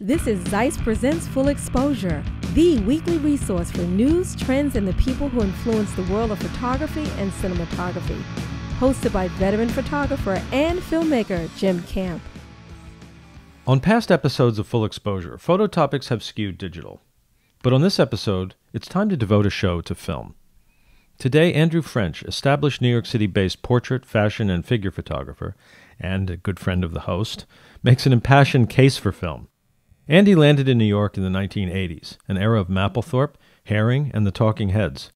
This is Zeiss Presents Full Exposure, the weekly resource for news, trends, and the people who influence the world of photography and cinematography. Hosted by veteran photographer and filmmaker Jim Camp. On past episodes of Full Exposure, photo topics have skewed digital. But on this episode, it's time to devote a show to film. Today, Andrew French, established New York City-based portrait, fashion, and figure photographer, and a good friend of the host, makes an impassioned case for film. Andy landed in New York in the 1980s, an era of Mapplethorpe, Haring, and the Talking Heads.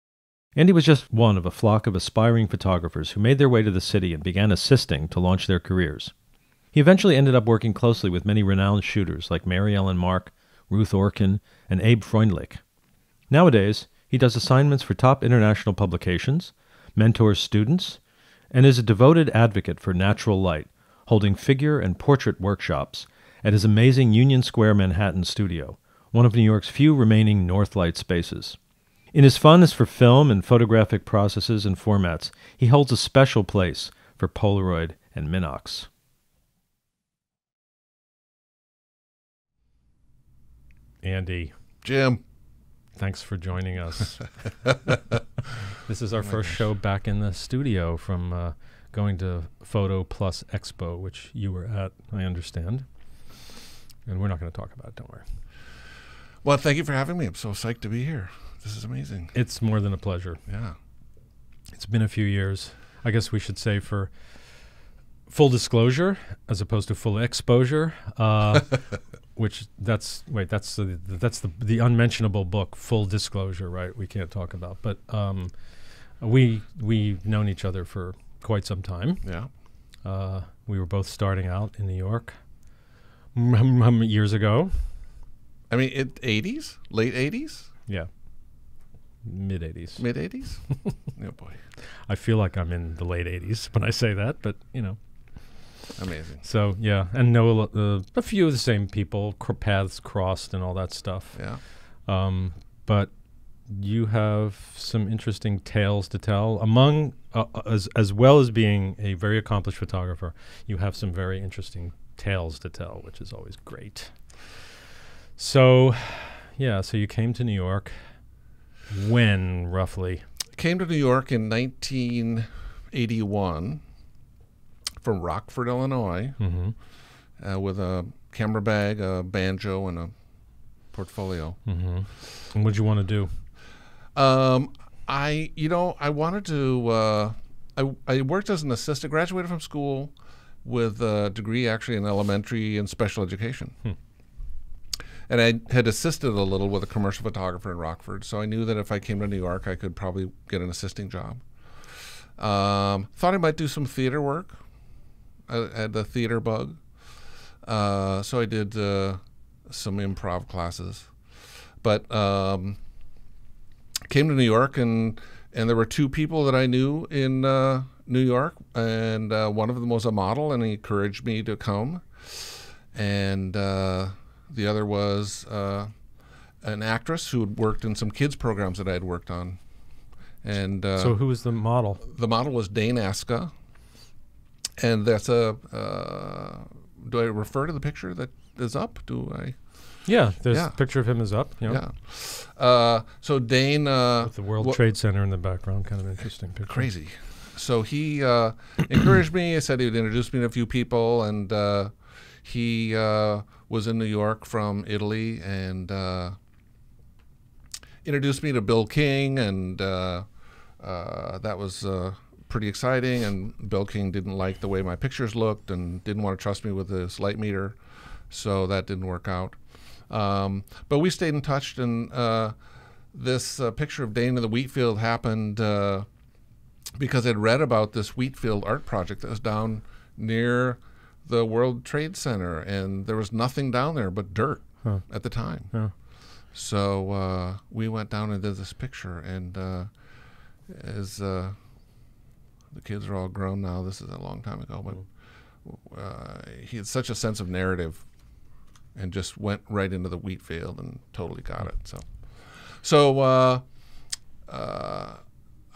Andy was just one of a flock of aspiring photographers who made their way to the city and began assisting to launch their careers. He eventually ended up working closely with many renowned shooters like Mary Ellen Mark, Ruth Orkin, and Abe Fraundlich. Nowadays, he does assignments for top international publications, mentors students, and is a devoted advocate for natural light, holding figure and portrait workshops at his amazing Union Square Manhattan studio, one of New York's few remaining Northlight spaces. In his fondness for film and photographic processes and formats, he holds a special place for Polaroid and Minox. Andy. Jim. Thanks for joining us. This is our first show back in the studio from going to Photo Plus Expo, which you were at, I understand. And we're not going to talk about it, don't worry. Well, thank you for having me. I'm so psyched to be here. This is amazing. It's more than a pleasure. Yeah. It's been a few years. I guess we should say for full disclosure, as opposed to full exposure, which that's the unmentionable book, Full Disclosure, right? We can't talk about, but we've known each other for quite some time. Yeah. We were both starting out in New York years ago. I mean, 80s, late 80s. Yeah. Mid 80s. Mid 80s. Oh boy. I feel like I'm in the late 80s when I say that, but you know. Amazing. So, yeah, and know a few of the same people, paths crossed and all that stuff. Yeah. But you have some interesting tales to tell. Among, as well as being a very accomplished photographer, you have some very interesting tales to tell, which is always great. So, yeah, so you came to New York. When, roughly? Came to New York in 1981 from Rockford, Illinois, with a camera bag, a banjo, and a portfolio. And what did you want to do? I wanted to, I worked as an assistant, graduated from school with a degree actually in elementary and special education. And I had assisted a little with a commercial photographer in Rockford, so I knew that if I came to New York, I could probably get an assisting job. Thought I might do some theater work. I had the theater bug. So I did some improv classes. But came to New York, and there were two people that I knew in New York, and one of them was a model, and he encouraged me to come. And the other was an actress who had worked in some kids programs that I had worked on. And so who was the model? The model was Dane Aska. And that's a, do I refer to the picture that is up? Do I? Yeah, there's a picture of him is up. You know. Yeah. So Dane. With the World Trade Center in the background, kind of interesting picture. Crazy. So he encouraged me. I said he would introduce me to a few people, and he was in New York from Italy, and introduced me to Bill King, and that was pretty exciting. And Bill King didn't like the way my pictures looked and didn't want to trust me with his light meter, so that didn't work out. But we stayed in touch, and this picture of Dane in the wheat field happened because I'd read about this wheat field art project that was down near the World Trade Center, and there was nothing down there but dirt at the time. Yeah. So we went down and did this picture, and as the kids are all grown now, this is a long time ago, but he had such a sense of narrative and just went right into the wheat field and totally got it. So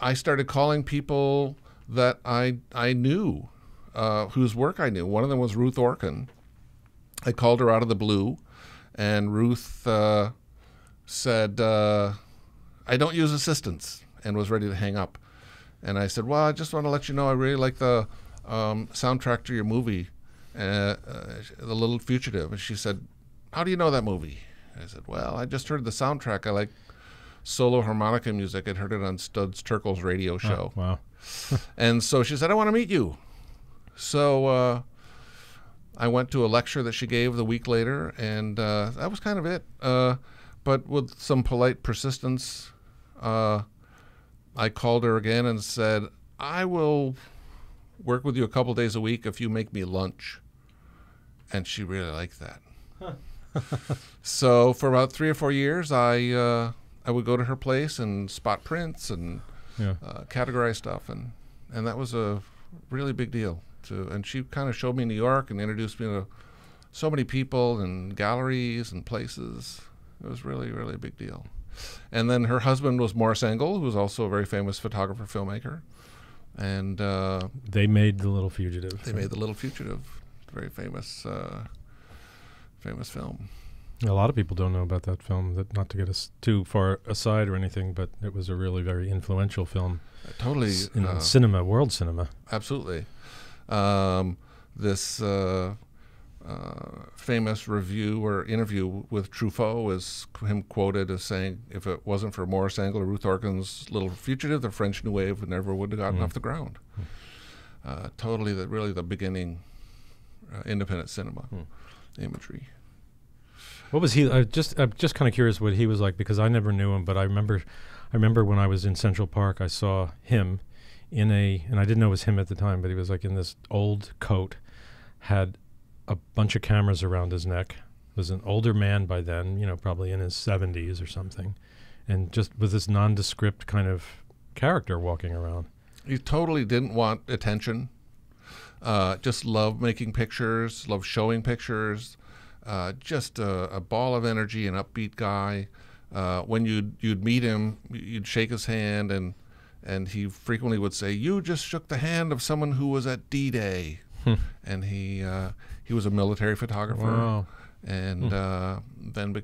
I started calling people that I knew, whose work I knew. One of them was Ruth Orkin. I called her out of the blue And Ruth said, I don't use assistants, and was ready to hang up. And I said, well, I just want to let you know I really like the soundtrack to your movie, The Little Fugitive. And she said, how do you know that movie? I said, well, I just heard the soundtrack. I like solo harmonica music. I'd heard it on Studs Terkel's radio show. Oh, wow. And so she said, I want to meet you. So I went to a lecture that she gave the week later, and that was kind of it. But with some polite persistence, I called her again and said, I will work with you a couple days a week if you make me lunch. And she really liked that. So for about 3 or 4 years, I would go to her place and spot prints and categorize stuff. And that was a really big deal. And she kind of showed me New York and introduced me to so many people and galleries and places. It was really, really a big deal. And then her husband was Morris Engel, who was also a very famous photographer, filmmaker. And they made The Little Fugitive. They made The Little Fugitive, very famous film. A lot of people don't know about that film, that not to get us too far aside or anything, but it was a really very influential film. Totally. In cinema, world cinema. Absolutely. This famous review or interview with Truffaut is him quoted as saying, if it wasn't for Morris Engel or Ruth Orkin's Little Fugitive, the French New Wave never would have gotten off the ground. Totally, really the beginning independent cinema imagery. What was he? I'm just kind of curious what he was like, because I never knew him, but I remember when I was in Central Park, I saw him and I didn't know it was him at the time, but he was like in this old coat, had a bunch of cameras around his neck, was an older man by then, probably in his 70s or something, and just with this nondescript kind of character walking around. He totally didn't want attention, just loved making pictures, loved showing pictures, just a ball of energy, an upbeat guy. When you'd meet him, you'd shake his hand, and he frequently would say, "You just shook the hand of someone who was at D-Day." And he was a military photographer. Wow. And then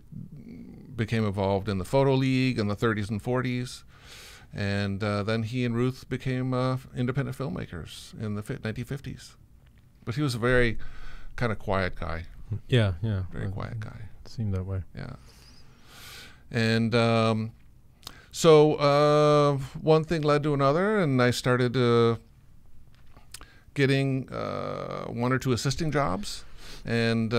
became involved in the Photo League in the 30s and 40s. And then he and Ruth became independent filmmakers in the 1950s. But he was a very kind of quiet guy. Yeah. Very quiet guy. It seemed that way. Yeah. And so one thing led to another, and I started getting 1 or 2 assisting jobs. And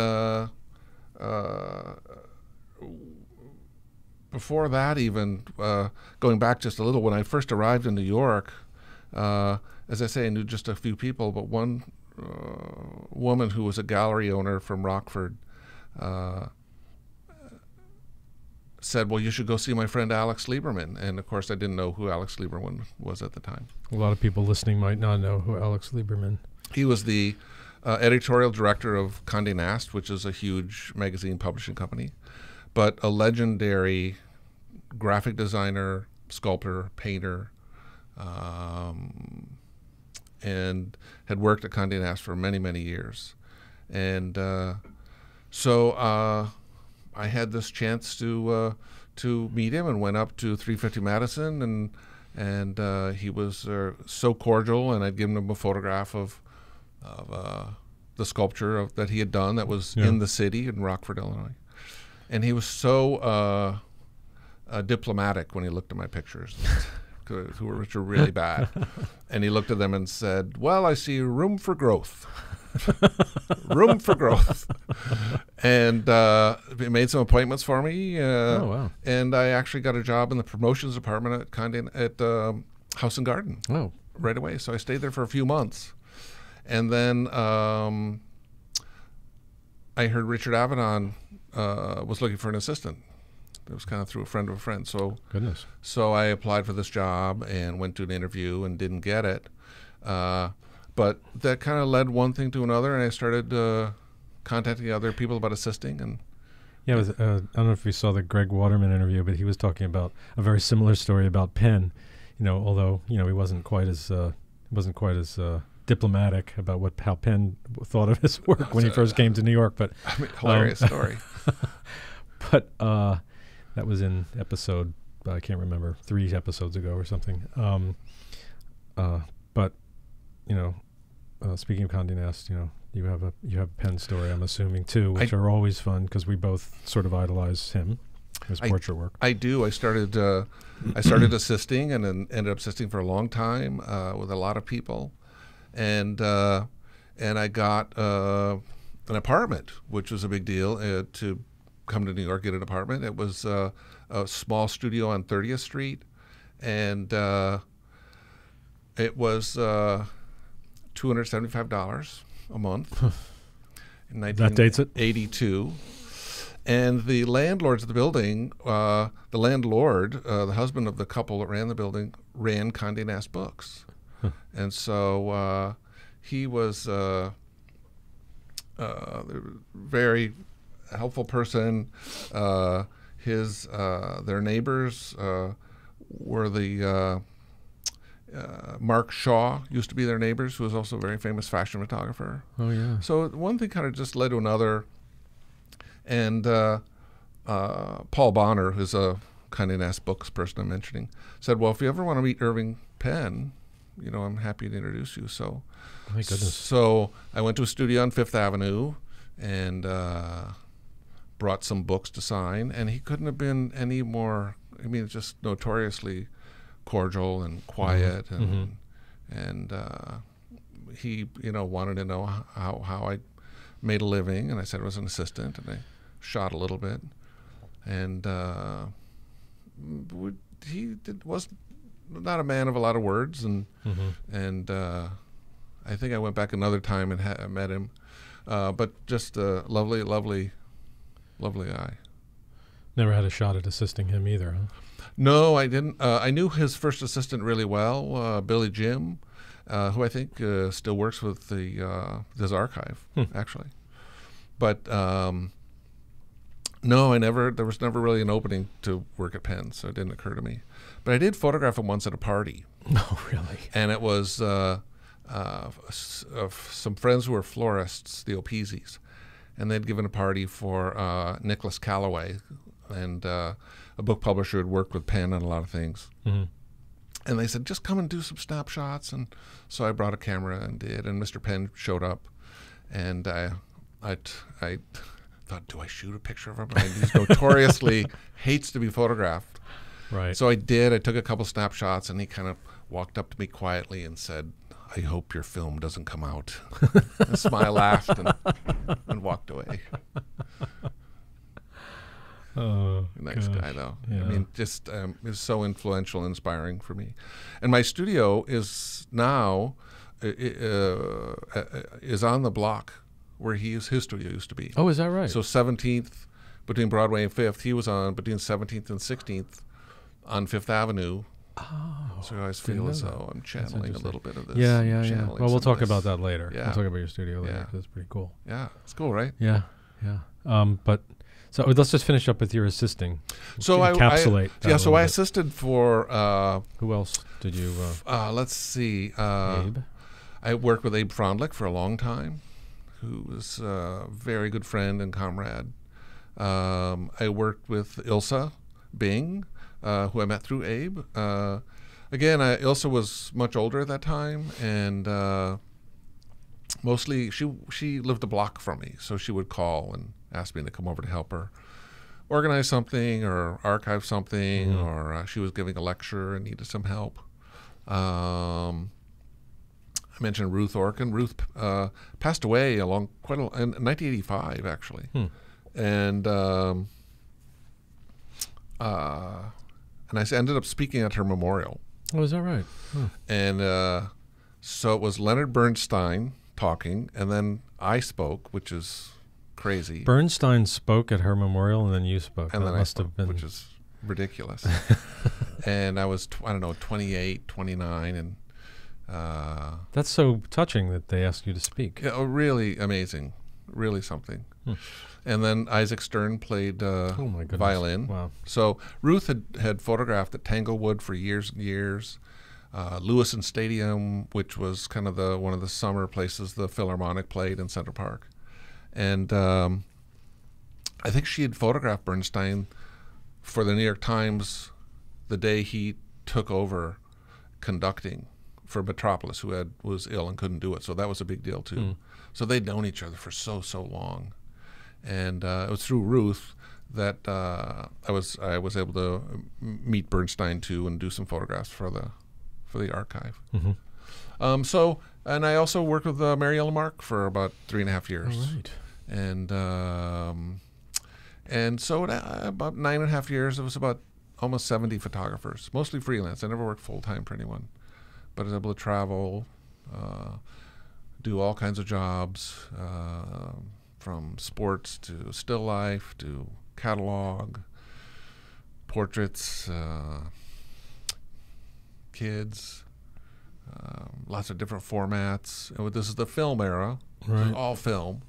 before that, even going back just a little, when I first arrived in New York, as I say, I knew just a few people, but one woman who was a gallery owner from Rockford said, well, you should go see my friend Alex Lieberman. And of course, I didn't know who Alex Lieberman was at the time. A lot of people listening might not know who Alex Lieberman. He was the editorial director of Condé Nast, which is a huge magazine publishing company, but a legendary graphic designer, sculptor, painter, and had worked at Condé Nast for many, many years. And so I had this chance to meet him, and went up to 350 Madison, and he was so cordial, and I'd given him a photograph of the sculpture that he had done that was in the city in Rockford, Illinois. And he was so diplomatic when he looked at my pictures, which were really bad. And he looked at them and said, well, I see room for growth. Room for growth. And he made some appointments for me. Oh, wow. And I actually got a job in the promotions department at House and Garden right away. So I stayed there for a few months. And then I heard Richard Avedon was looking for an assistant. It was kind of through a friend of a friend. So goodness. So I applied for this job and went to an interview and didn't get it. But that kind of led one thing to another, and I started contacting other people about assisting. And yeah, it was, I don't know if you saw the Greg Waterman interview, but he was talking about a very similar story about Penn. Although he wasn't quite as diplomatic about how Penn thought of his work when he first came to New York. But hilarious story. But that was in episode, I can't remember, 3 episodes ago or something. But, speaking of Condé Nast, you have a Penn story, I'm assuming, too, which are always fun because we both sort of idolize him, his portrait work. I do. I started assisting and then ended up assisting for a long time with a lot of people. And I got an apartment, which was a big deal to come to New York, get an apartment. It was a small studio on 30th Street, and it was $275 a month in That dates it? 1982. And the landlords of the building, the landlord, the husband of the couple that ran the building, ran Condé Nast Books. And so he was a very helpful person. Their neighbors were the Mark Shaw used to be their neighbors, who was also a very famous fashion photographer. Oh, yeah. So one thing kind of just led to another. And Paul Bonner, who's a Condé Nast Books person I'm mentioning, said, well, if you ever want to meet Irving Penn, I'm happy to introduce you. So, my goodness. So I went to a studio on Fifth Avenue and brought some books to sign, and he couldn't have been any more, just notoriously cordial and quiet, and he, wanted to know how I made a living, and I said I was an assistant, and I shot a little bit, and he was not a man of a lot of words, and I think I went back another time and met him, but just a lovely guy. Never had a shot at assisting him either, huh? No, I didn't. I knew his first assistant really well, Billy Jim, who I think still works with this archive, actually. But no, there was never really an opening to work at Penn, so it didn't occur to me. But I did photograph him once at a party. Oh, really? And it was some friends who were florists, the O'Peasies, and they'd given a party for Nicholas Calloway, and a book publisher who had worked with Penn on a lot of things. And they said, just come and do some snapshots. And so I brought a camera and did, and Mr. Penn showed up, and I thought, do I shoot a picture of him? He notoriously hates to be photographed. Right. So I did. I took a couple snapshots, and he kind of walked up to me quietly and said, I hope your film doesn't come out. And I laughed and walked away. Oh, nice gosh. guy, though. Yeah. Just is so influential and inspiring for me. And my studio is now is on the block where his studio used to be. Oh, is that right? So 17th, between Broadway and 5th, he was on between 17th and 16th on 5th Avenue. Oh, so I always feel as though I'm channeling a little bit of this. Yeah. Well, we'll talk about that later. Yeah. We'll talk about your studio later. Yeah. 'Cause it's pretty cool. Yeah, it's cool, right? Yeah. But so let's just finish up with your assisting. So Encapsulate. So I assisted for. Who else did you? Let's see. Abe. I worked with Abe Fraundlich for a long time, who was a very good friend and comrade. I worked with Ilsa Bing, who I met through Abe. Again, Ilsa was much older at that time, and mostly she lived a block from me, so she would call and ask me to come over to help her organize something or archive something, or she was giving a lecture and needed some help. I mentioned Ruth Orkin. Ruth passed away in 1985, actually, and I ended up speaking at her memorial. Oh, is that right? And so it was Leonard Bernstein talking, and then I spoke, which is crazy. Bernstein spoke at her memorial, and then you spoke. And that then must I spoke, have been, which is ridiculous. And I was, 28, 29, and that's so touching that they asked you to speak. yeah, really amazing, really something. And then Isaac Stern played Oh my goodness! violin. Wow. So Ruth had photographed at Tanglewood for years and years. Lewiston Stadium, which was kind of one of the summer places the Philharmonic played in Central Park. And I think she had photographed Bernstein for the New York Times the day he took over conducting for Metropolis, who was ill and couldn't do it. So that was a big deal too. So they'd known each other for so long, and it was through Ruth that I was able to meet Bernstein too and do some photographs for the archive. So, and I also worked with Mary Ellen Mark for about 3.5 years. All right. And so about 9.5 years, it was about almost 70 photographers, mostly freelance. I never worked full time for anyone, but I was able to travel, do all kinds of jobs, from sports to still life to catalog, portraits, kids, lots of different formats. And this is the film era. Right. This is all film.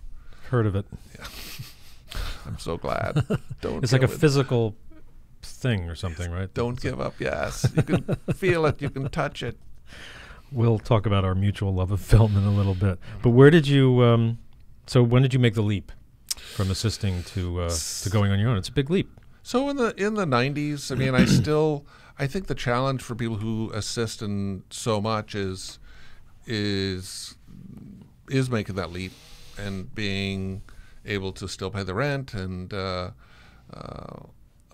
Heard of it. Yeah. I'm so glad. It's like a physical thing or something, right? Don't give up. Yes. You can feel it. You can touch it. We'll talk about our mutual love of film in a little bit. But where did you, so when did you make the leap from assisting to going on your own? It's a big leap. So in the 90s, I mean, I think the challenge for people who assist in so much is making that leap and being able to still pay the rent and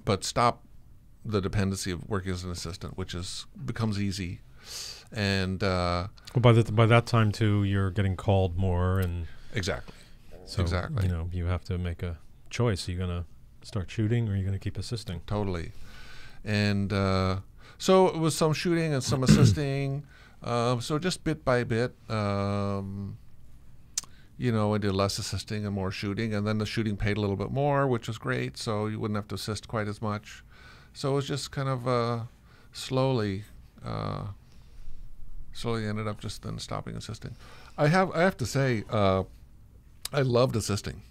but stop the dependency of working as an assistant, which becomes easy. And well, by that time too, you're getting called more, and exactly. So exactly. You have to make a choice. Are you gonna start shooting, or are you gonna keep assisting? Totally. And so it was some shooting and some assisting. So just bit by bit, I did less assisting and more shooting, and then the shooting paid a little bit more, which was great. So you wouldn't have to assist quite as much. So it was just kind of slowly ended up just then stopping assisting. I have to say, I loved assisting.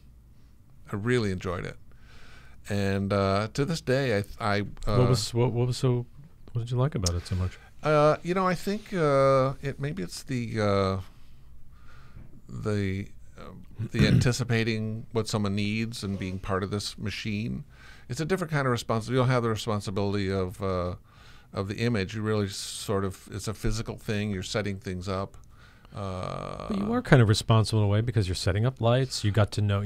I really enjoyed it, and to this day, what did you like about it so much? I think it's the anticipating what someone needs and being part of this machine. It's a different kind of responsibility. You don't have the responsibility of the image. You really it's a physical thing. You're setting things up. But you are kind of responsible in a way because you're setting up lights. You have to know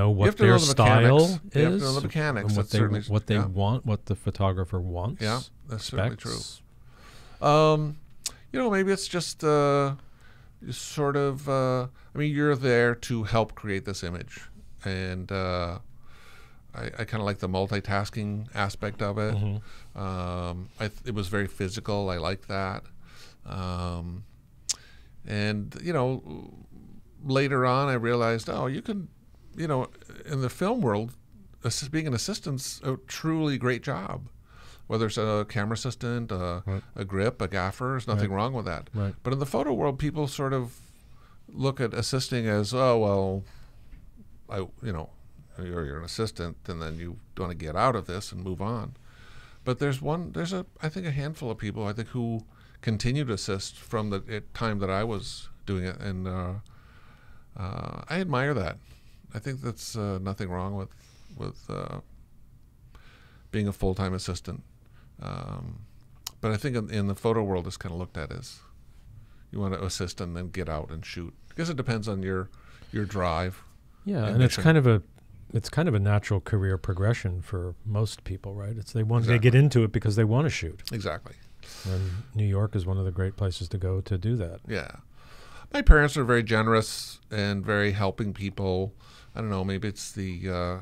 what their style is. You have to know the mechanics. And what they want, what the photographer wants. Yeah, that's certainly true. Maybe it's just you're there to help create this image, and I kind of like the multitasking aspect of it. It was very physical. I liked that. And later on, I realized, you can, in the film world, being an assistant's a truly great job. Whether it's a camera assistant, a grip, a gaffer, there's nothing wrong with that. Right. But in the photo world, people sort of look at assisting as, you're an assistant, and then you want to get out of this and move on. But I think a handful of people, I think, who continue to assist from the time that I was doing it, and I admire that. I think that's nothing wrong with being a full-time assistant. But I think in the photo world, it's kind of looked at as you want to assist and then get out and shoot. I guess it depends on your drive. Yeah, and it's kind of a natural career progression for most people, right? They get into it because they want to shoot. Exactly. And New York is one of the great places to go to do that. Yeah. My parents are very generous and very helping people. I don't know, maybe it's the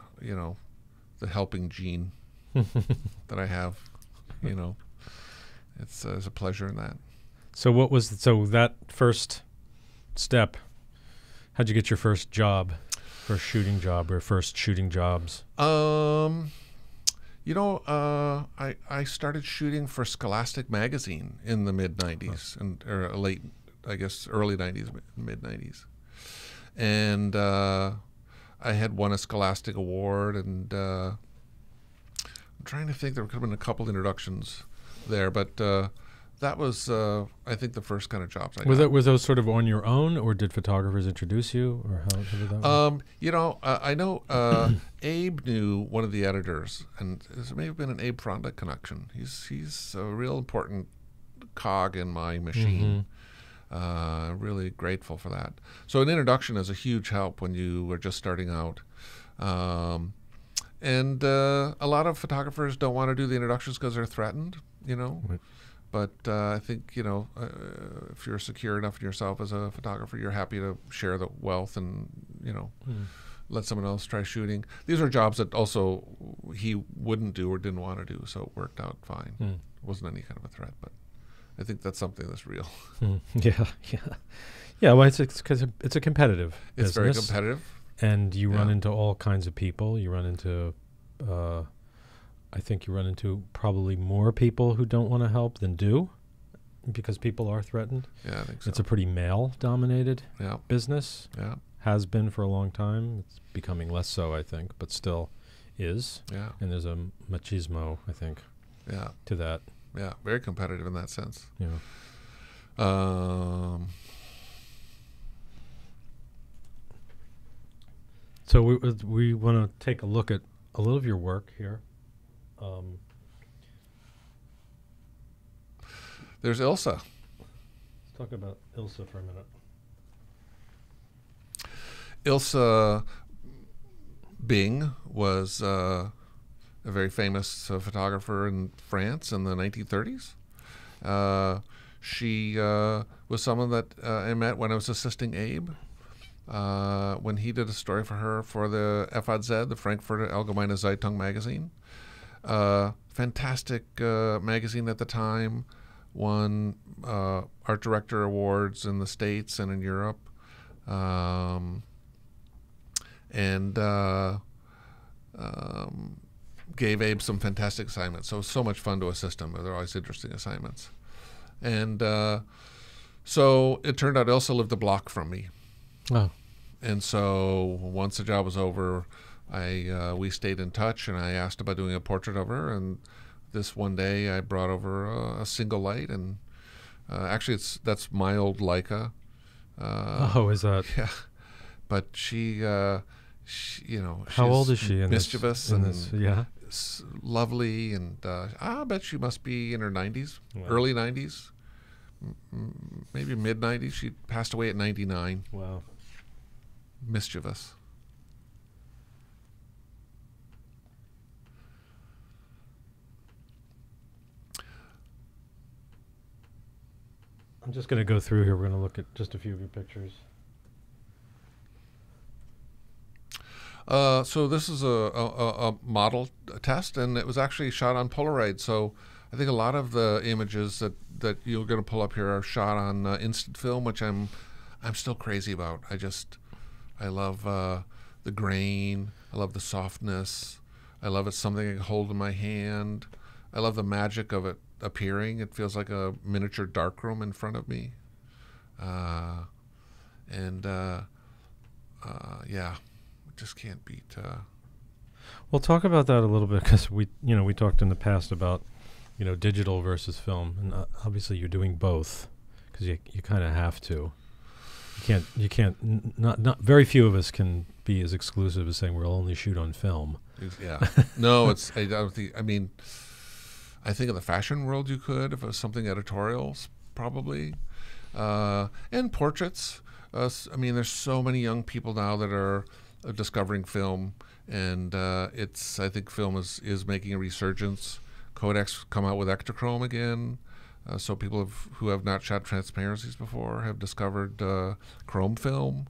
helping gene that I have. It's there's a pleasure in that. So that first step, how'd you get your first job, first shooting job or first shooting jobs? I started shooting for Scholastic magazine in the mid 90s or late, I guess, early 90s, mid 90s. And I had won a Scholastic award, and I'm trying to think, there could have been a couple introductions there, but that was, I think, the first kind of jobs I got. Was those sort of on your own, or did photographers introduce you, or how did that work? I know Abe knew one of the editors, and there may have been an Abe Fraundlich connection. He's a real important cog in my machine. Really grateful for that. So an introduction is a huge help when you are just starting out. And a lot of photographers don't want to do the introductions because they're threatened, Right. But I think, if you're secure enough in yourself as a photographer, you're happy to share the wealth and, let someone else try shooting. These are jobs that also he wouldn't do or didn't want to do, so it worked out fine. It wasn't any kind of a threat, but I think that's something that's real. Yeah. Well, it's because it's a competitive business. Very competitive. And you run into all kinds of people. You run into, I think you run into probably more people who don't want to help than do, because people are threatened. Yeah, I think so. It's a pretty male-dominated business. Yeah. Has been for a long time. It's becoming less so, I think, but still is. Yeah. And there's a machismo, I think, to that. Yeah, very competitive in that sense. Yeah. So we want to take a look at a little of your work here. There's Ilsa. Let's talk about Ilsa for a minute. Ilsa Bing was a very famous photographer in France in the 1930s. She was someone that I met when I was assisting Abe. When he did a story for her for the FAZ, the Frankfurter Allgemeine Zeitung magazine. Fantastic magazine at the time, won art director awards in the States and in Europe, and gave Abe some fantastic assignments. So it was so much fun to assist him. They're always interesting assignments. And so it turned out Ilsa lived a block from me. Oh. And so once the job was over, we stayed in touch, and I asked about doing a portrait of her. And this one day, I brought over a single light, and actually, that's my old Leica. Is that? Yeah, but she how old is she? Mischievous and lovely, and I bet she must be in her 90s, early 90s, maybe mid 90s. She passed away at 99. Wow. Mischievous. I'm just going to go through here. We're going to look at just a few of your pictures. So this is a model test, and it was actually shot on Polaroid. So I think a lot of the images that you're going to pull up here are shot on instant film, which I'm still crazy about. I love the grain. I love the softness. I love it's something I can hold in my hand. I love the magic of it appearing. It feels like a miniature darkroom in front of me. Just can't beat. Well, talk about that a little bit, because we talked in the past about digital versus film, and obviously you're doing both because you kind of have to. You can't. Not very few of us can be as exclusive as saying we'll only shoot on film. Yeah. No, it's. I don't think. I mean, I think in the fashion world you could, if it was something editorials, probably, and portraits. I mean, there's so many young people now that are discovering film, and I think film is making a resurgence. Kodak's come out with Ektachrome again, so people who have not shot transparencies before have discovered chrome film.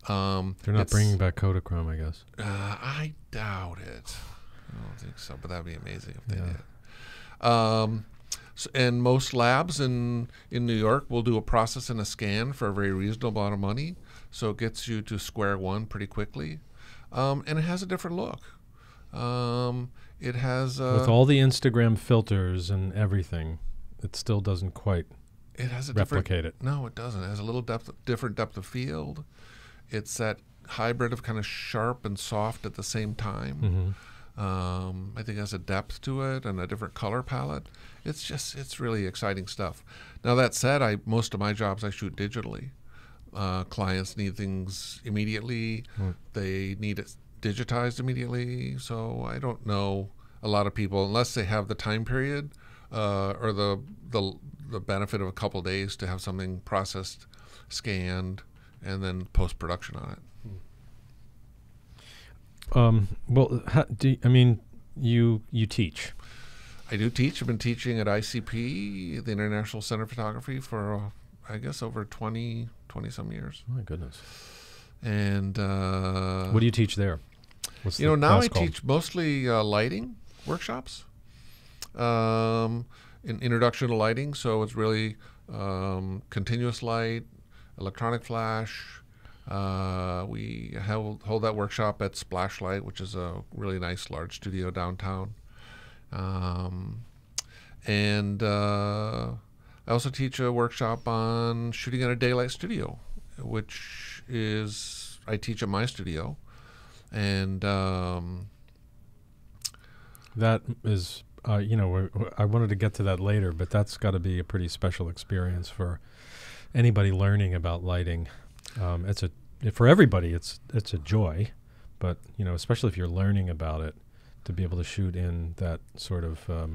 They're not bringing back Kodachrome, I guess. I doubt it. I don't think so, but that'd be amazing if they did. And most labs in New York will do a process and a scan for a very reasonable amount of money, so it gets you to square one pretty quickly, and it has a different look. It has with all the Instagram filters and everything, it still doesn't quite replicate it. No, it doesn't. It has a little different depth of field. It's that hybrid of kind of sharp and soft at the same time. I think it has a depth to it and a different color palette. It's really exciting stuff. Now that said, most of my jobs I shoot digitally. Clients need things immediately. They need it digitized immediately. So I don't know a lot of people, unless they have the time period or the benefit of a couple of days to have something processed, scanned, and then post-production on it. Well, you teach. I do teach. I've been teaching at ICP, the International Center of Photography, for I guess over 20 some years. Oh my goodness. And what do you teach there? What's now I called? teach mostly lighting workshops, in introduction to lighting. So it's really continuous light, electronic flash. We hold that workshop at Splashlight, which is a really nice large studio downtown. And I also teach a workshop on shooting in a daylight studio, which is I teach at my studio. And that is, I wanted to get to that later, but that's got to be a pretty special experience for anybody learning about lighting. For everybody, it's a joy, but especially if you're learning about it, to be able to shoot in that sort of, I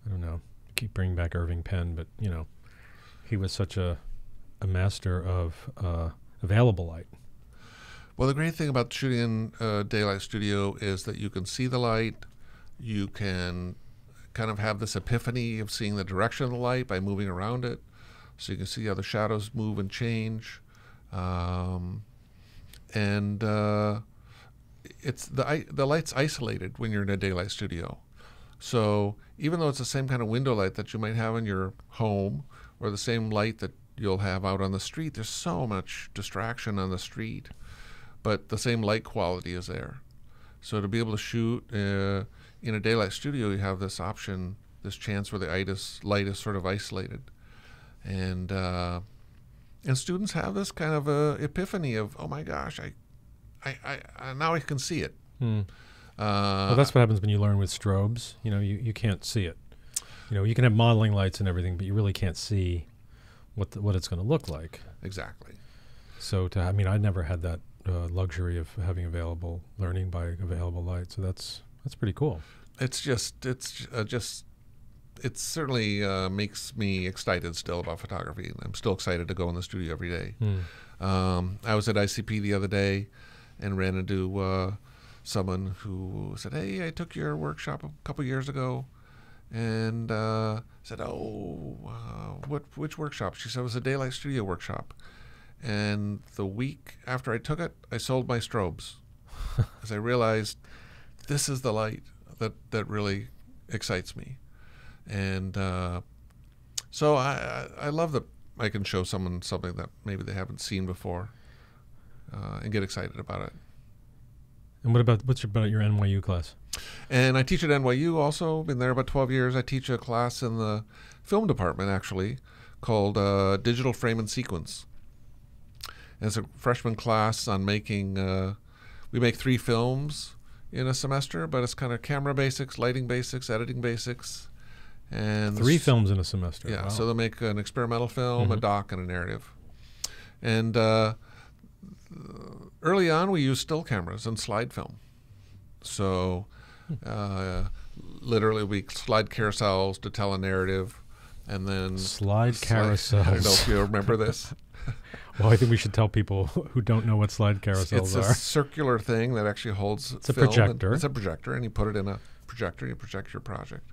don't know, keep bringing back Irving Penn, but he was such a master of available light. Well, the great thing about shooting in a daylight studio is that you can see the light. You can kind of have this epiphany of seeing the direction of the light by moving around it. So you can see how the shadows move and change. It's the light's isolated when you're in a daylight studio. So even though it's the same kind of window light that you might have in your home or the same light that you'll have out on the street, there's so much distraction on the street, but the same light quality is there. So to be able to shoot in a daylight studio, you have this option, this chance where the light is sort of isolated. And students have this kind of a epiphany of, oh my gosh, I now I can see it. Well, that's what happens when you learn with strobes. You can't see it. You can have modeling lights and everything, but you really can't see what it's going to look like. Exactly. So I never had that luxury of having learning by available light. So that's pretty cool. It certainly makes me excited still about photography. I'm still excited to go in the studio every day. I was at ICP the other day and ran into someone who said, "Hey, I took your workshop a couple years ago," and said, which workshop? She said it was a daylight studio workshop. And the week after I took it, I sold my strobes because I realized this is the light that really excites me. And so I love that I can show someone something that maybe they haven't seen before and get excited about it. And what's about your NYU class? And I teach at NYU also. Been there about 12 years. I teach a class in the film department, actually, called Digital Frame and Sequence. And it's a freshman class on making, we make 3 films in a semester, but it's kind of camera basics, lighting basics, editing basics. And 3 films in a semester. Yeah, wow. So they'll make an experimental film, a doc, and a narrative. And early on, we used still cameras and slide film. So literally, we slide carousels to tell a narrative, and then slide carousels. I don't know if you remember this. Well, I think we should tell people who don't know what slide carousels are. It's a circular thing that actually holds It's a film. projector. It's a projector, and you put it in a projector. You project your project.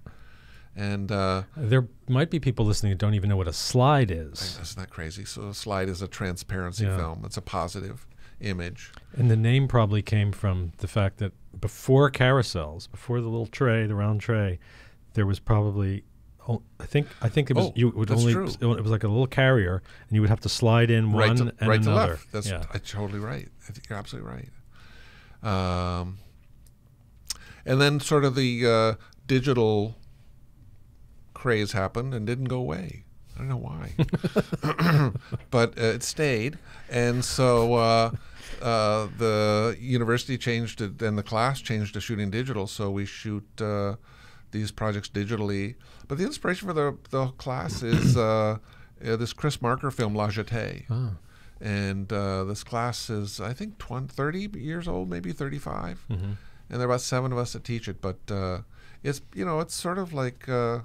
And there might be people listening who don't even know what a slide is. Isn't that crazy? So a slide is a transparency film. It's a positive image. And the name probably came from the fact that before carousels, before the little tray, the round tray, there was probably, I think it was it was like a little carrier, and you would have to slide in one and right another. To left. That's totally right. I think you're absolutely right. And then sort of the digital craze happened and didn't go away. I don't know why, but it stayed. And so the university changed it, and the class changed to shooting digital, so we shoot these projects digitally. But the inspiration for the class is this Chris Marker film, La Jetée. Oh. And this class is, I think, 30 years old, maybe 35. Mm-hmm. And there are about 7 of us that teach it. But it's sort of like, the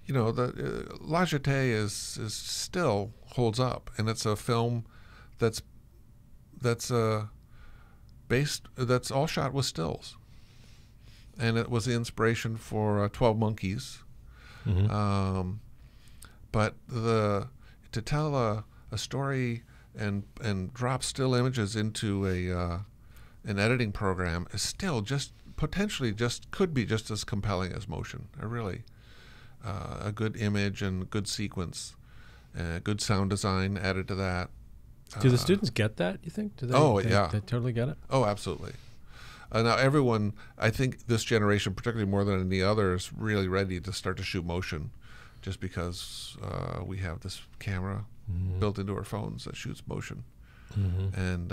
La Jetée is still holds up, and it's a film that's all shot with stills, and it was the inspiration for 12 Monkeys. Mm-hmm. But to tell a story and drop still images into an editing program is still could be just as compelling as motion. A good image and good sequence, good sound design added to that. Do the students get that, you think? Do they, yeah. They totally get it? Oh, absolutely. Now everyone, I think this generation, particularly more than any other, is really ready to start to shoot motion, just because we have this camera built into our phones that shoots motion. Mm-hmm. And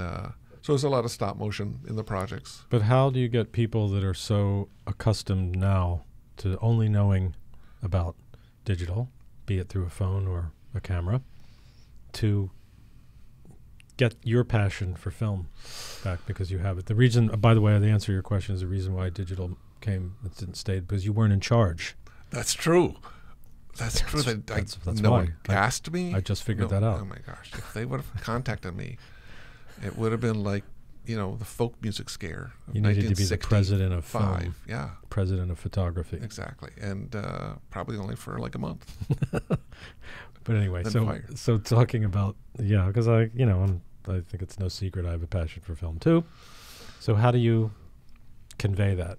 so there's a lot of stop motion in the projects. But how do you get people that are so accustomed now to only knowing about digital, be it through a phone or a camera, to get your passion for film back because you have it? The reason, by the way, the answer to your question is the reason why digital came and stayed, because you weren't in charge. That's true. That's true. That's no why. one asked me. I just figured that out. Oh my gosh! If they would have contacted me, it would have been like, the folk music scare of you needed to be the president of film. Yeah. President of photography. Exactly. And probably only for like a month. But anyway, so talking about, because I think it's no secret I have a passion for film too. So how do you convey that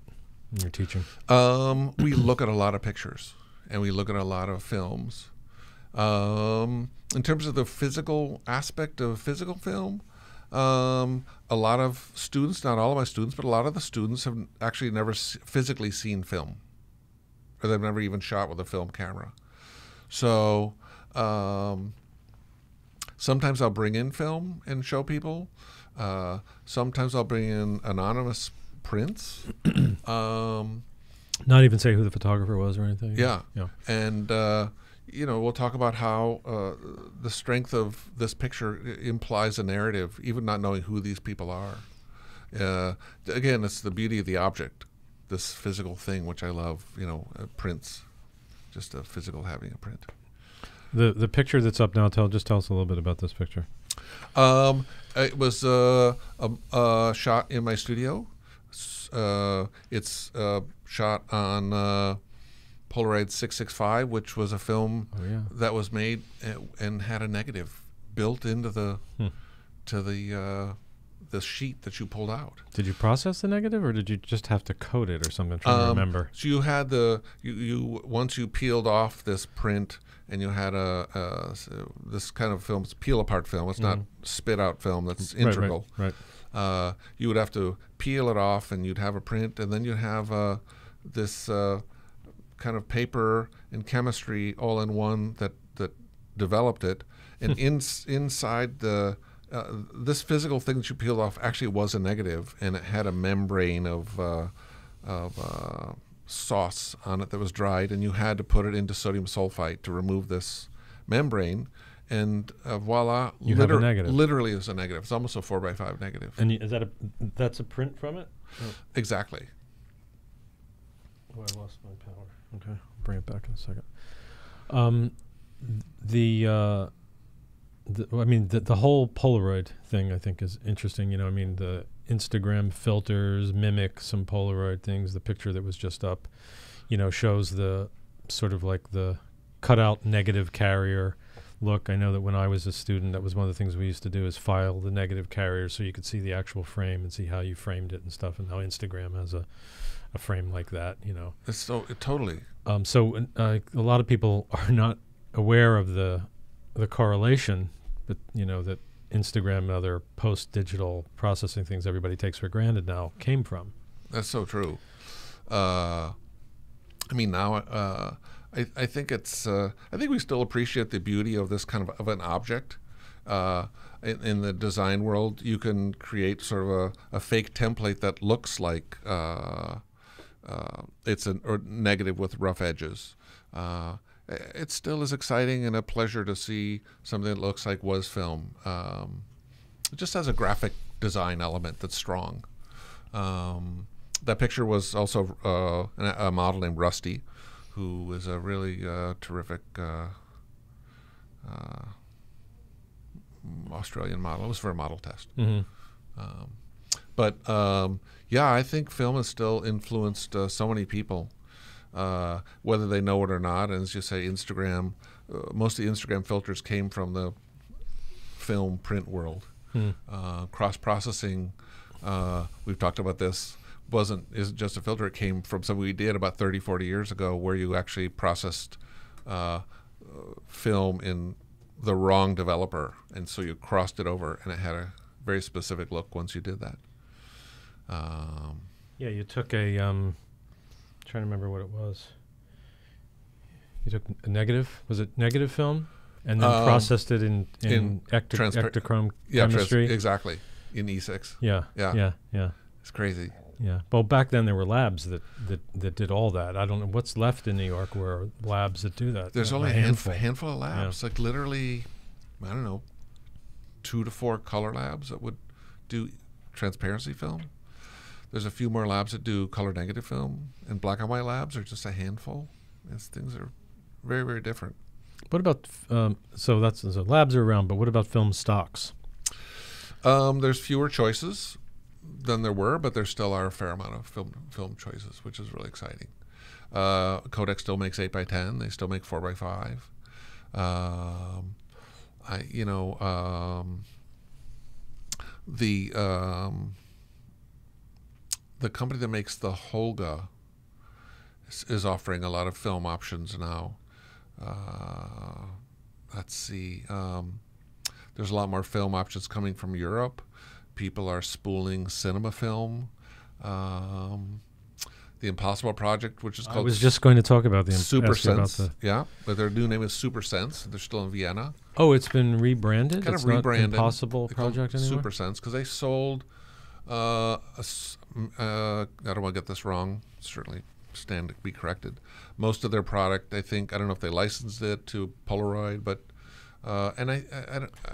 in your teaching? We look at a lot of pictures, and we look at a lot of films. In terms of the physical aspect of physical film, a lot of students, not all of my students, but a lot of the students have actually never physically seen film, or they've never even shot with a film camera. So sometimes I'll bring in film and show people. Sometimes I'll bring in anonymous prints. Not even say who the photographer was or anything? Yeah. And we'll talk about how the strength of this picture implies a narrative, even not knowing who these people are. Again, it's the beauty of the object, this physical thing, which I love, prints, just a physical having a print. The picture that's up now, just tell us a little bit about this picture. It was a shot in my studio. It's shot on Polaroid 665, which was a film that was made and had a negative built into the sheet that you pulled out. Did you process the negative, or did you just have to coat it or something? I'm trying to remember. So you had you once you peeled off this print, and you had this kind of film, it's peel apart film. It's not spit out film. That's integral. Right. You would have to peel it off, and you'd have a print, and then you'd have this kind of paper and chemistry all in one that developed it. And inside this physical thing that you peeled off actually was a negative, and it had a membrane of sauce on it that was dried, and you had to put it into sodium sulfite to remove this membrane, and voila, you have a negative. Literally is a negative. It's almost a 4x5 negative. And is that's a print from it? Oh. Exactly. Oh, I lost my power. Okay, I'll bring it back in a second. The whole Polaroid thing I think is interesting. The Instagram filters mimic some Polaroid things. The picture that was just up, shows the sort of like the cutout negative carrier look. I know that when I was a student, that was one of the things we used to do, is file the negative carrier so you could see the actual frame and see how you framed it and stuff, and how Instagram has a frame like that, It's so totally. So a lot of people are not aware of the correlation, but that Instagram and other post-digital processing things everybody takes for granted now came from. That's so true. Now I think it's I think we still appreciate the beauty of this kind of an object. in the design world, you can create sort of a fake template that looks like it's or negative with rough edges. It still is exciting and a pleasure to see something that looks like was film. It just has a graphic design element that's strong. That picture was also a model named Rusty, who is a really terrific Australian model. It was for a model test. But I think film has still influenced so many people, whether they know it or not. And as you say, Instagram, most of the Instagram filters came from the film print world. Cross-processing, we've talked about this, isn't just a filter. It came from something we did about 30, 40 years ago, where you actually processed film in the wrong developer, and so you crossed it over, and it had a very specific look once you did that. You took a trying to remember what it was. You took a negative. Was it negative film? And then processed it in ectochrome chemistry. Exactly, in E6. Yeah. It's crazy. Yeah. Well, back then there were labs that did all that. I don't know what's left in New York where labs that do that. There's only a handful of labs. Like literally, I don't know, 2 to 4 color labs that would do transparency film. There's a few more labs that do color negative film, and black and white labs are just a handful. Things are very, very different. What about so labs are around, but what about film stocks? There's fewer choices than there were, but there still are a fair amount of film choices, which is really exciting. Kodak still makes 8x10. They still make 4x5. The company that makes the Holga is offering a lot of film options now. Let's see. There's a lot more film options coming from Europe. People are spooling cinema film. The Impossible Project, which is called... I was just going to talk about the... Super Sense. Yeah, but their new name is Super Sense. They're still in Vienna. Oh, it's been rebranded? Kind of rebranded. Not Impossible Project anymore? Super Sense, because they sold... I don't want to get this wrong. Certainly stand to be corrected. Most of their product, I think, I don't know if they licensed it to Polaroid, but... and I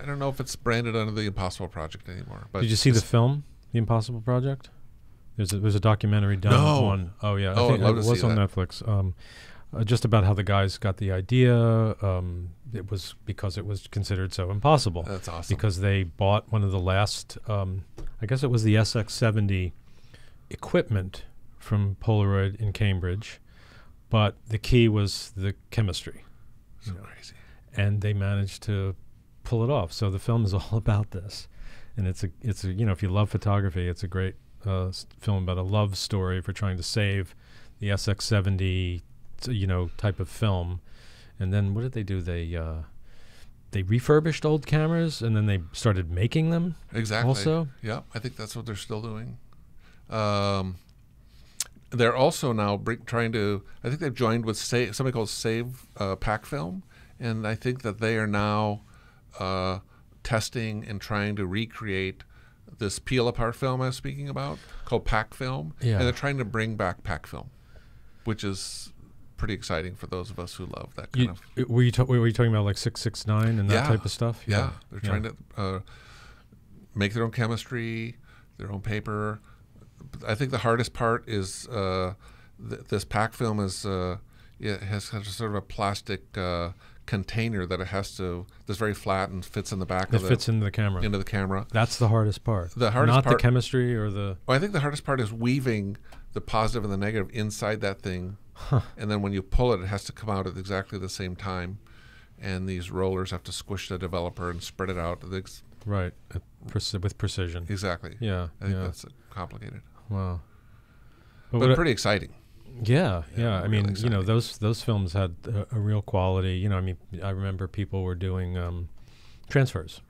don't know if it's branded under the Impossible Project anymore. But did you see the film, The Impossible Project? There's a documentary done on. Oh yeah, I think it was on Netflix. Just about how the guys got the idea. It was because it was considered so impossible. That's awesome. Because they bought one of the last, I guess it was the SX70 equipment from Polaroid in Cambridge, but the key was the chemistry. So crazy. And they managed to pull it off. So the film is all about this, and it's a if you love photography, it's a great film about a love story for trying to save the SX70 type of film. And then what did they do? They refurbished old cameras, and then they started making them. Exactly. Also, yeah, I think that's what they're still doing. They're also now trying to. I think they've joined with something called Save Pack Film. And I think that they are now testing and trying to recreate this peel-apart film I was speaking about, called pack film. Yeah. And they're trying to bring back pack film, which is pretty exciting for those of us who love that kind of... Were you talking about like 669 and that type of stuff? Yeah. They're trying to make their own chemistry, their own paper. I think the hardest part is this pack film is... it has sort of a plastic container that it has to, that's very flat and fits in the back of it. Fits into the camera. Into the camera. That's the hardest part. The hardest Not part, the chemistry or the... Well, I think the hardest part is weaving the positive and the negative inside that thing. And then when you pull it, it has to come out at exactly the same time. And these rollers have to squish the developer and spread it out. Right, with precision. Exactly. Yeah. I think that's complicated. Wow. But pretty exciting. Yeah. I really mean, exciting. those films had a real quality. I remember people were doing transfers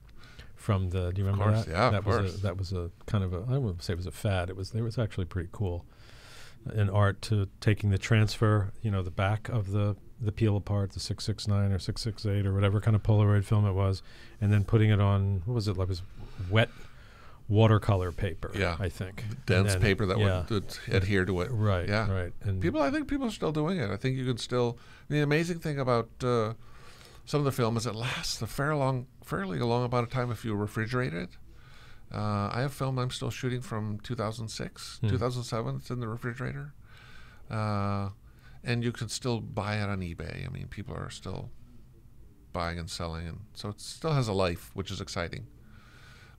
from the. Do you remember that? Yeah, of course. That was a kind of I wouldn't say it was a fad. It was actually pretty cool. An art to taking the transfer, the back of the the peel apart, the 669 or 668 or whatever kind of Polaroid film it was, and then putting it on, what was it, like it was wet watercolor paper, I think. Dense paper that would adhere to it. Right, yeah. right. And I think people are still doing it. I think you can still, the amazing thing about some of the film is it lasts a fairly long amount of time if you refrigerate it. I have film I'm still shooting from 2006, 2007. It's in the refrigerator. And you can still buy it on eBay. I mean, people are still buying and selling, and so it still has a life, which is exciting.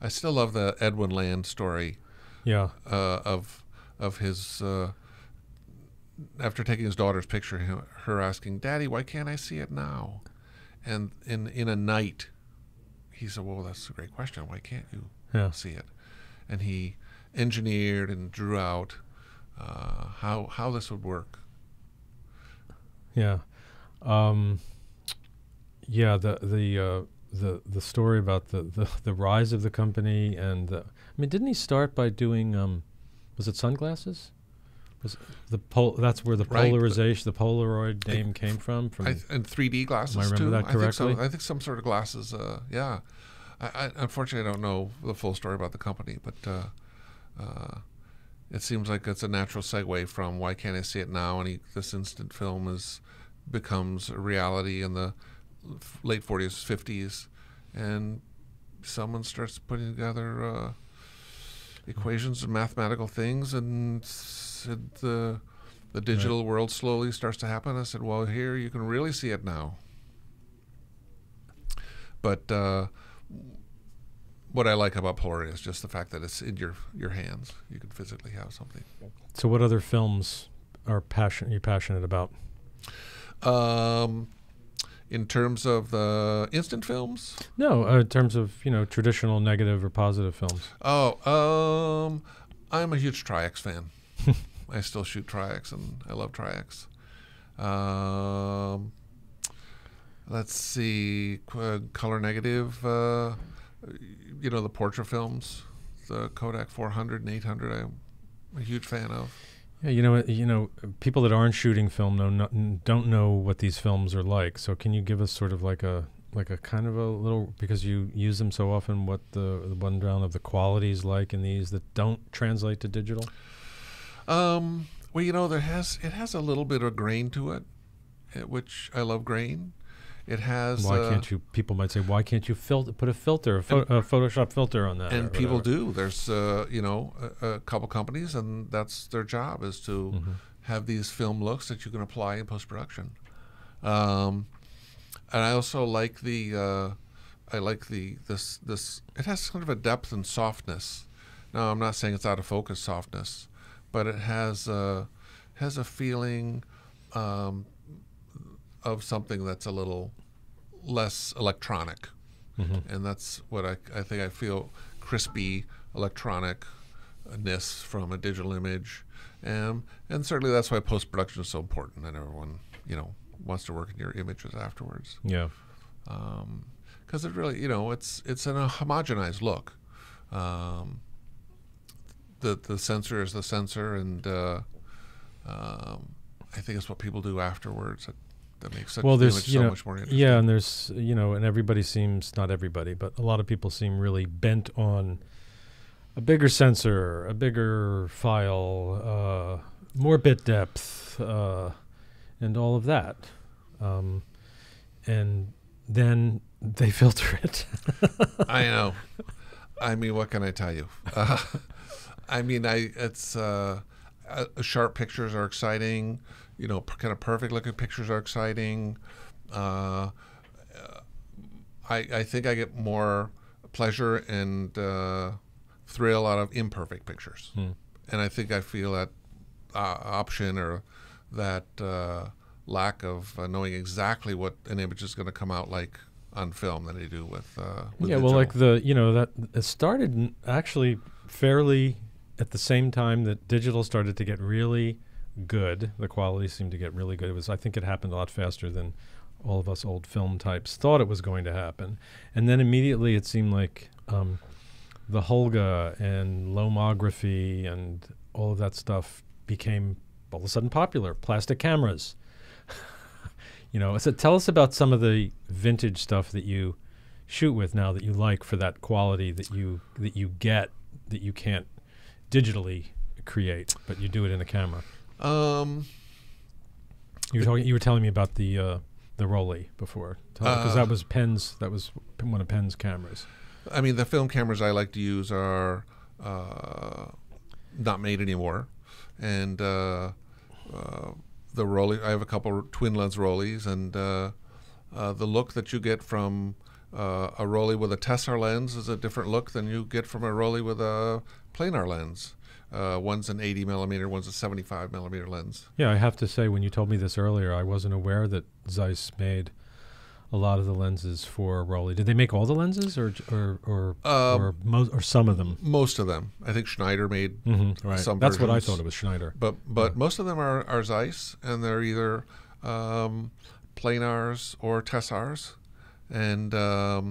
I still love the Edwin Land story. Yeah. Of his after taking his daughter's picture, her asking, "Daddy, why can't I see it now?" And in a night, he said, "Well, that's a great question. Why can't you see it?" And he engineered and drew out how this would work. Yeah. Yeah. The story about the rise of the company, and I mean, didn't he start by doing was it sunglasses? Was that's where the polarization, the Polaroid name came from and 3D glasses. Am I remember that correctly? I think some sort of glasses. Yeah. I unfortunately don't know the full story about the company, but it seems like it's a natural segue from why can't I see it now, and this instant film becomes a reality in the late 40s, 50s, and someone starts putting together equations and mathematical things, and the digital world slowly starts to happen. I said, well, here you can really see it now. But what I like about Polaroid is just the fact that it's in your hands. You can physically have something. So what other films are you passionate about? In terms of the instant films? No, in terms of, traditional negative or positive films. Oh, I'm a huge Tri-X fan. I still shoot Tri-X, and I love Tri-X. Let's see, color negative, the portrait films, the Kodak 400 and 800 I'm a huge fan of. Yeah, people that aren't shooting film don't know what these films are like. So can you give us sort of like a kind of a little, because you use them so often, what the rundown of the qualities like in these that don't translate to digital? Well, it has a little bit of grain to it, which I love grain. It has. People might say, why can't you put a filter, a Photoshop filter on that? And people do. There's, a couple companies, and that's their job, is to have these film looks that you can apply in post-production. And I also like this. It has kind of a depth and softness. Now, I'm not saying it's out of focus softness, but it has a feeling of something that's a little less electronic, and that's what I think. I feel crispy electronic-ness from a digital image, and certainly that's why post-production is so important, and everyone wants to work in your images afterwards. Yeah, because it really it's in a homogenized look. The sensor is the sensor, and I think it's what people do afterwards that makes such image so much more interesting. Yeah, and there's and everybody seems, not everybody, but a lot of people seem really bent on a bigger sensor, a bigger file, more bit depth, and all of that, and then they filter it. I know. I mean, what can I tell you? Sharp pictures are exciting. Kind of perfect looking pictures are exciting. I think I get more pleasure and thrill out of imperfect pictures. And I think I feel that option, or that lack of knowing exactly what an image is going to come out like on film than I do with digital. Well, like that it started actually fairly at the same time that digital started to get really good. The quality seemed to get really good. I think it happened a lot faster than all of us old film types thought it was going to happen. And then immediately it seemed like the Holga and lomography and all of that stuff became all of a sudden popular. Plastic cameras. You know, so tell us about some of the vintage stuff that you shoot with now that you like for that quality that you get that you can't digitally create, but you do it in the camera. You were telling me about the Rolleiflex before, because that was one of Penn's cameras. I mean, the film cameras I like to use are not made anymore, and the Rolleiflex. I have a couple twin lens Rolleifs, and the look that you get from a Rolleiflex with a Tessar lens is a different look than you get from a Rolleiflex with a planar lens. One's an 80 millimeter, one's a 75 millimeter lens. Yeah, I have to say, when you told me this earlier, I wasn't aware that Zeiss made a lot of the lenses for Rolleiflex. Did they make all the lenses, or some of them? Most of them. I think Schneider made right. some. That's versions. what I thought it was, Schneider. But most of them are Zeiss, and they're either planars or Tessars. And I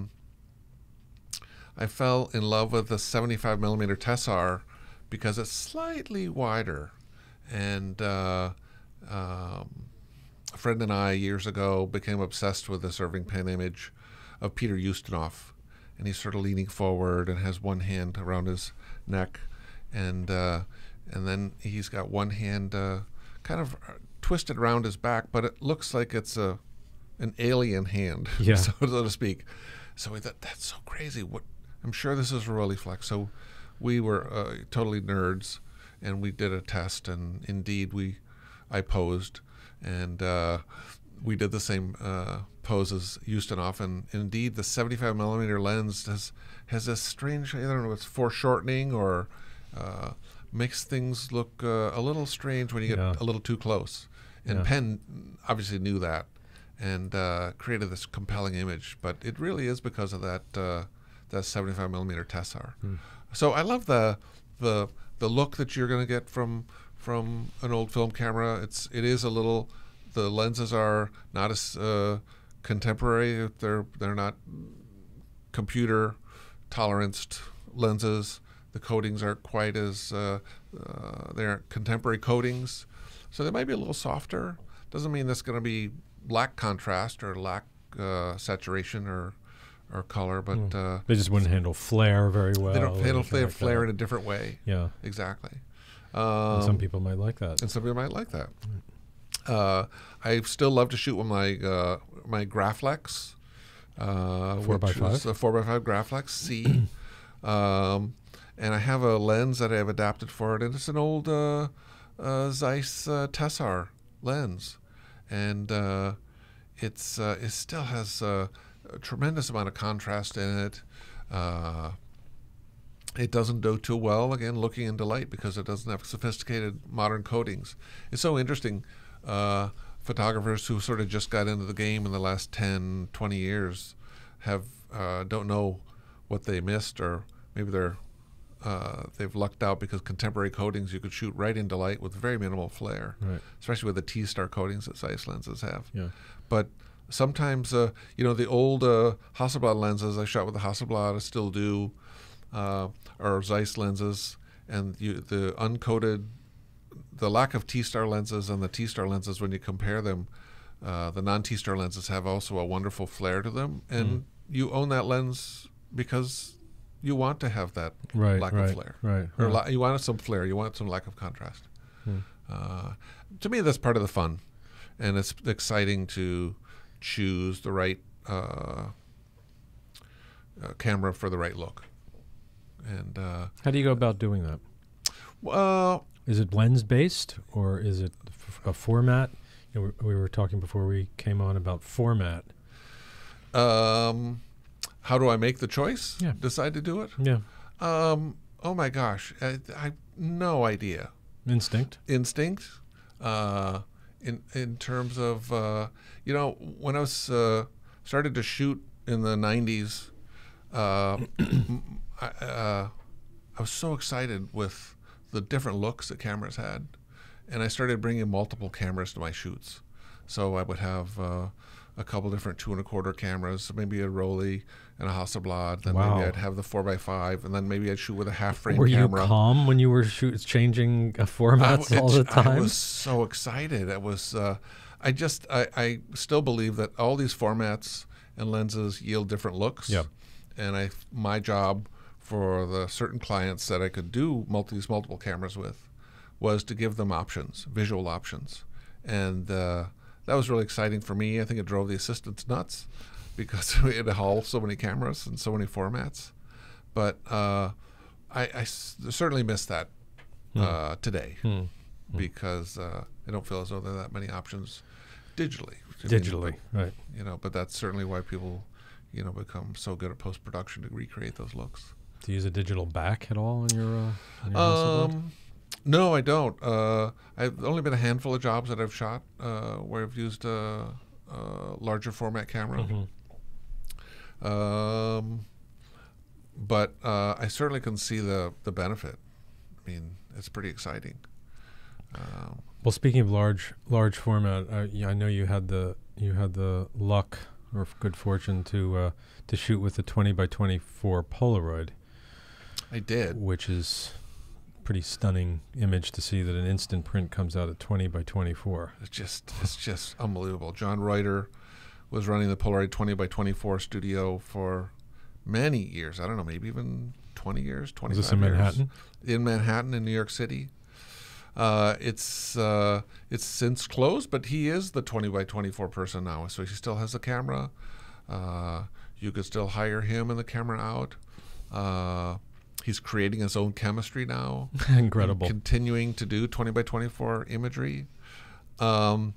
fell in love with the 75 millimeter Tessar because it's slightly wider. And a friend and I years ago became obsessed with this Irving Penn image of Peter Ustinov, and he's sort of leaning forward and has one hand around his neck, and then he's got one hand kind of twisted around his back, but it looks like it's an alien hand, yeah. so to speak. So we thought, that's so crazy. I'm sure this is a Rolleiflex. So we were totally nerds, and we did a test, and indeed I posed, and we did the same pose as Ustinov, and indeed the 75 millimeter lens has this strange, I don't know, it's foreshortening or makes things look a little strange when you get a little too close. And Penn obviously knew that and created this compelling image, but it really is because of that 75 millimeter Tessar. So I love the look that you're going to get from an old film camera. It is a little, the lenses are not as contemporary. They're not computer toleranced lenses. The coatings aren't quite as they aren't contemporary coatings, so they might be a little softer. Doesn't mean that's going to be lack contrast or lack saturation or color, but they just wouldn't handle flare very well. They don't handle flare in that. a different way. Yeah, exactly. And some people might like that. And some people might like that. I still love to shoot with my Graflex, 4x5, a 4x5 Graflex C, and I have a lens that I have adapted for it, and it's an old Zeiss Tessar lens, and it still has a tremendous amount of contrast in it. It doesn't do too well, again, looking into light because it doesn't have sophisticated modern coatings. It's so interesting. Photographers who sort of just got into the game in the last 10, 20 years don't know what they missed, or maybe they've lucked out because contemporary coatings you could shoot right into light with very minimal flare, right. Especially with the T-star coatings that Zeiss lenses have. Yeah. But sometimes, the old Hasselblad lenses I shot with the Hasselblad, I still do, or Zeiss lenses, and the uncoated, the lack of T-star lenses and the T-star lenses, when you compare them, the non-T-star lenses have also a wonderful flare to them, and you own that lens because you want to have that lack of flare. Right. Or you want some flare, you want some lack of contrast. To me, that's part of the fun, and it's exciting to choose the right camera for the right look. And how do you go about doing that? Well, is it lens based, or is it a format? We were talking before we came on about format. How do I make the choice? Yeah. Decide to do it? Yeah. Oh my gosh, I have no idea. Instinct. In terms of when I was started to shoot in the 90s, I was so excited with the different looks that cameras had, and I started bringing multiple cameras to my shoots. So I would have a couple different 2 1/4 cameras, maybe a Rolleiflex and a Hasselblad, then maybe I'd have the 4x5, and then maybe I'd shoot with a half frame camera. Were you calm when you were changing formats all the time? I was so excited. It was I still believe that all these formats and lenses yield different looks. Yeah. And my job for the certain clients that I could do these multiple cameras with was to give them options, visual options. And that was really exciting for me. I think it drove the assistants nuts because we had to haul so many cameras and so many formats. But I certainly miss that today because I don't feel as though there are that many options digitally. Right. You know, but that's certainly why people, you know, become so good at post-production to recreate those looks. Do you use a digital back at all in your Hasselblad? No, I don't. I've only been a handful of jobs that I've shot where I've used a larger format camera. But I certainly can see the benefit. I mean, it's pretty exciting. Well, speaking of large format, I know you had the luck or good fortune to shoot with the 20 by 24 Polaroid. I did, which is a pretty stunning image to see that an instant print comes out at 20 by 24. It's just unbelievable. John Reuter was running the Polaroid 20 by 24 studio for many years. I don't know, maybe even 20 years, 25 years. Was this in Manhattan? In Manhattan, in New York City. It's since closed, but he is the 20 by 24 person now. So he still has a camera. You could still hire him and the camera out. He's creating his own chemistry now. Incredible. Continuing to do 20 by 24 imagery. You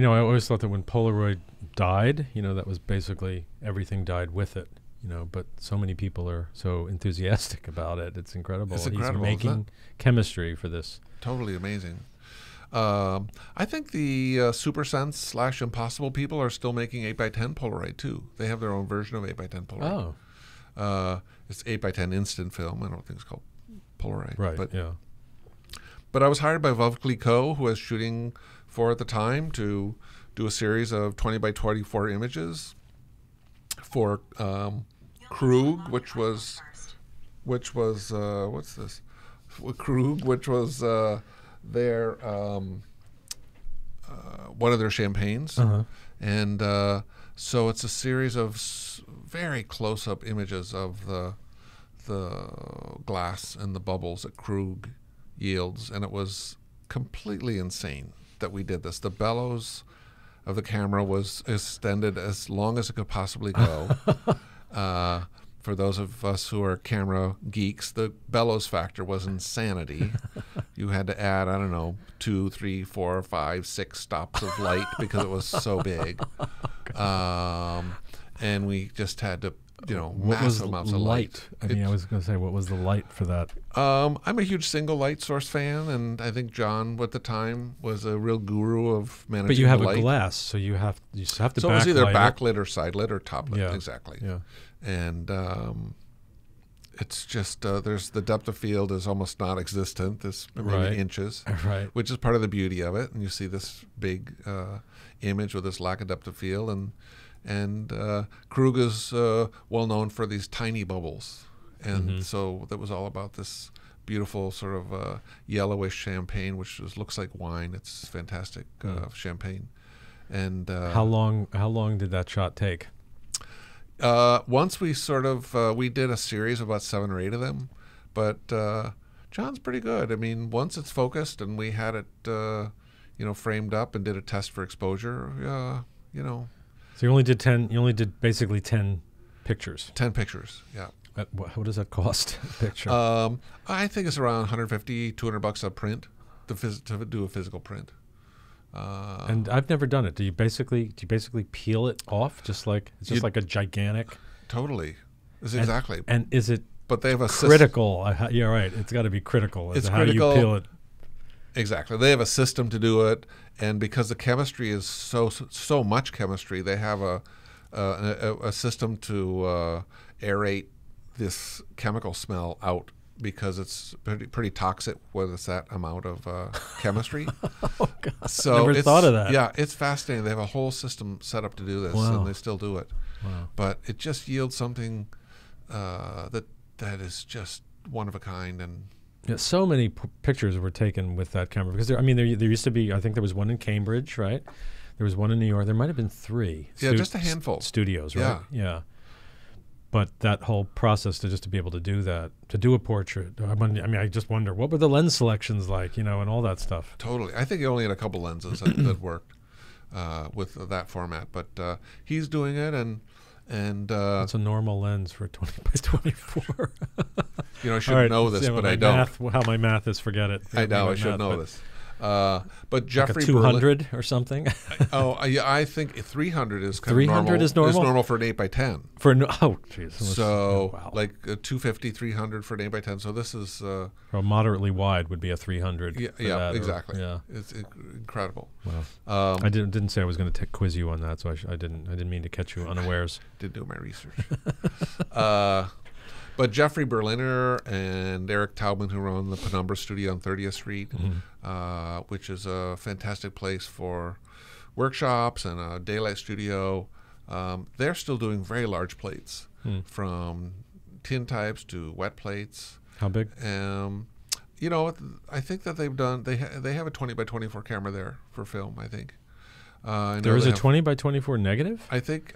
know, I always thought that when Polaroid died, you know, that was basically everything died with it. You know, but so many people are so enthusiastic about it. It's incredible. It's incredible. He's making chemistry for this. Totally amazing. I think the Super Sense / Impossible people are still making 8x10 Polaroid too. They have their own version of 8x10 Polaroid. Oh. It's 8x10 instant film. I don't think it's called Polaroid. Right, but, yeah. But I was hired by Veuve Clicquot, who was shooting for at the time, to do a series of 20 by 24 images for Krug, which was what's this? Krug, which was their one of their champagnes, and so it's a series of very close-up images of the glass and the bubbles that Krug yields, and it was completely insane that we did this. The bellows of the camera was extended as long as it could possibly go. For those of us who are camera geeks, the bellows factor was insanity. You had to add, I don't know, 2, 3, 4, 5, 6 stops of light because it was so big. And we just had to, you know, massive amounts of light. I mean, I was going to say, what was the light for that? I'm a huge single light source fan, and I think John, at the time, was a real guru of managing the light. But you have a glass, so you have to backlight. So it was either backlit or sidelit or toplit. Yeah. Exactly. Yeah. And it's just there's the depth of field is almost non-existent. This maybe inches, right? Which is part of the beauty of it. And you see this big image with this lack of depth of field, and Krug is well known for these tiny bubbles, and so that was all about this beautiful sort of yellowish champagne, which looks like wine. It's fantastic champagne. And how long did that shot take? Once we sort of we did a series of about 7 or 8 of them, but John's pretty good. I mean, once it's focused and we had it framed up and did a test for exposure, So you only did 10. You only did basically 10 pictures. 10 pictures, yeah. What does that cost a picture? I think it's around $150, $200 a print to do a physical print. And I've never done it. Do you basically peel it off like a gigantic? Totally. Exactly. And is it? But they have a critical. Yeah, right. It's got to be critical. It's how critical. You peel it. Exactly. They have a system to do it, and because the chemistry is so much chemistry, they have a system to aerate this chemical smell out, because it's pretty toxic with that amount of chemistry. Oh, God. So Never thought of that. Yeah, it's fascinating. They have a whole system set up to do this, and they still do it. Wow. But it just yields something that is just one of a kind. And yeah, so many pictures were taken with that camera, because there used to be, I think there was one in Cambridge, right? There was one in New York. There might have been 3. Yeah, just a handful. Studios, right? Yeah. But that whole process to be able to do that, to do a portrait, I just wonder, what were the lens selections like, and all that stuff? Totally. I think he only had a couple lenses that worked with that format. But he's doing it, and it's a normal lens for 20 by 24. I should know this, but I don't. How my math is, forget it. I know, I should know this. But Jeffrey, like a 200 or something. I think 300 is kind 300 of normal. is normal. Is normal for an 8x10. Jeez. So wow. like a 250, 300 for an 8x10. So this is moderately wide would be a 300. Yeah, exactly. Yeah, it's incredible. Wow. I didn't say I was going to quiz you on that, so I didn't mean to catch you unawares. Did do my research. But Jeffrey Berliner and Eric Taubman, who run the Penumbra Studio on 30th Street, which is a fantastic place for workshops and a daylight studio, they're still doing very large plates, from tin types to wet plates. How big? I think that they have a 20 by 24 camera there for film, I think. There is a 20 by 24 negative? I think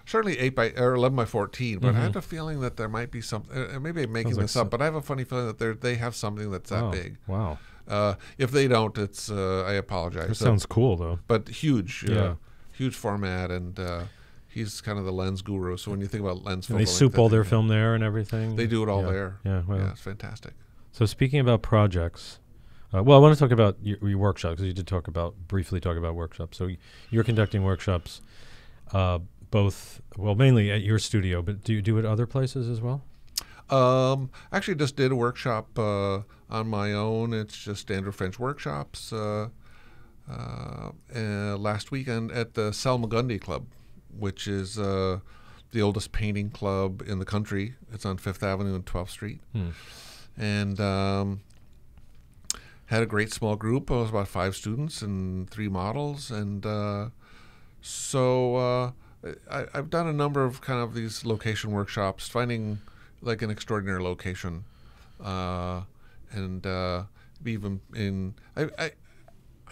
certainly 8 by or 11 by 14, but I have a feeling that there might be something. Maybe I'm making this up, but I have a funny feeling that they have something that's that big. Wow. If they don't, it's I apologize. That sounds cool though. But huge, huge format, and he's kind of the lens guru. So when you think about lens, and they soup all their film there and everything. They do it all there. Yeah, well. Yeah, it's fantastic. So speaking about projects. I want to talk about your workshops, because you did briefly talk about workshops. So you're conducting workshops, mainly at your studio, but do you do it other places as well? Actually, just did a workshop on my own. It's just standard French workshops last weekend at the Salmagundi Club, which is the oldest painting club in the country. It's on 5th Avenue and 12th Street. And had a great small group. It was about 5 students and 3 models. And so I've done a number of kind of these location workshops, finding like an extraordinary location. Even in, I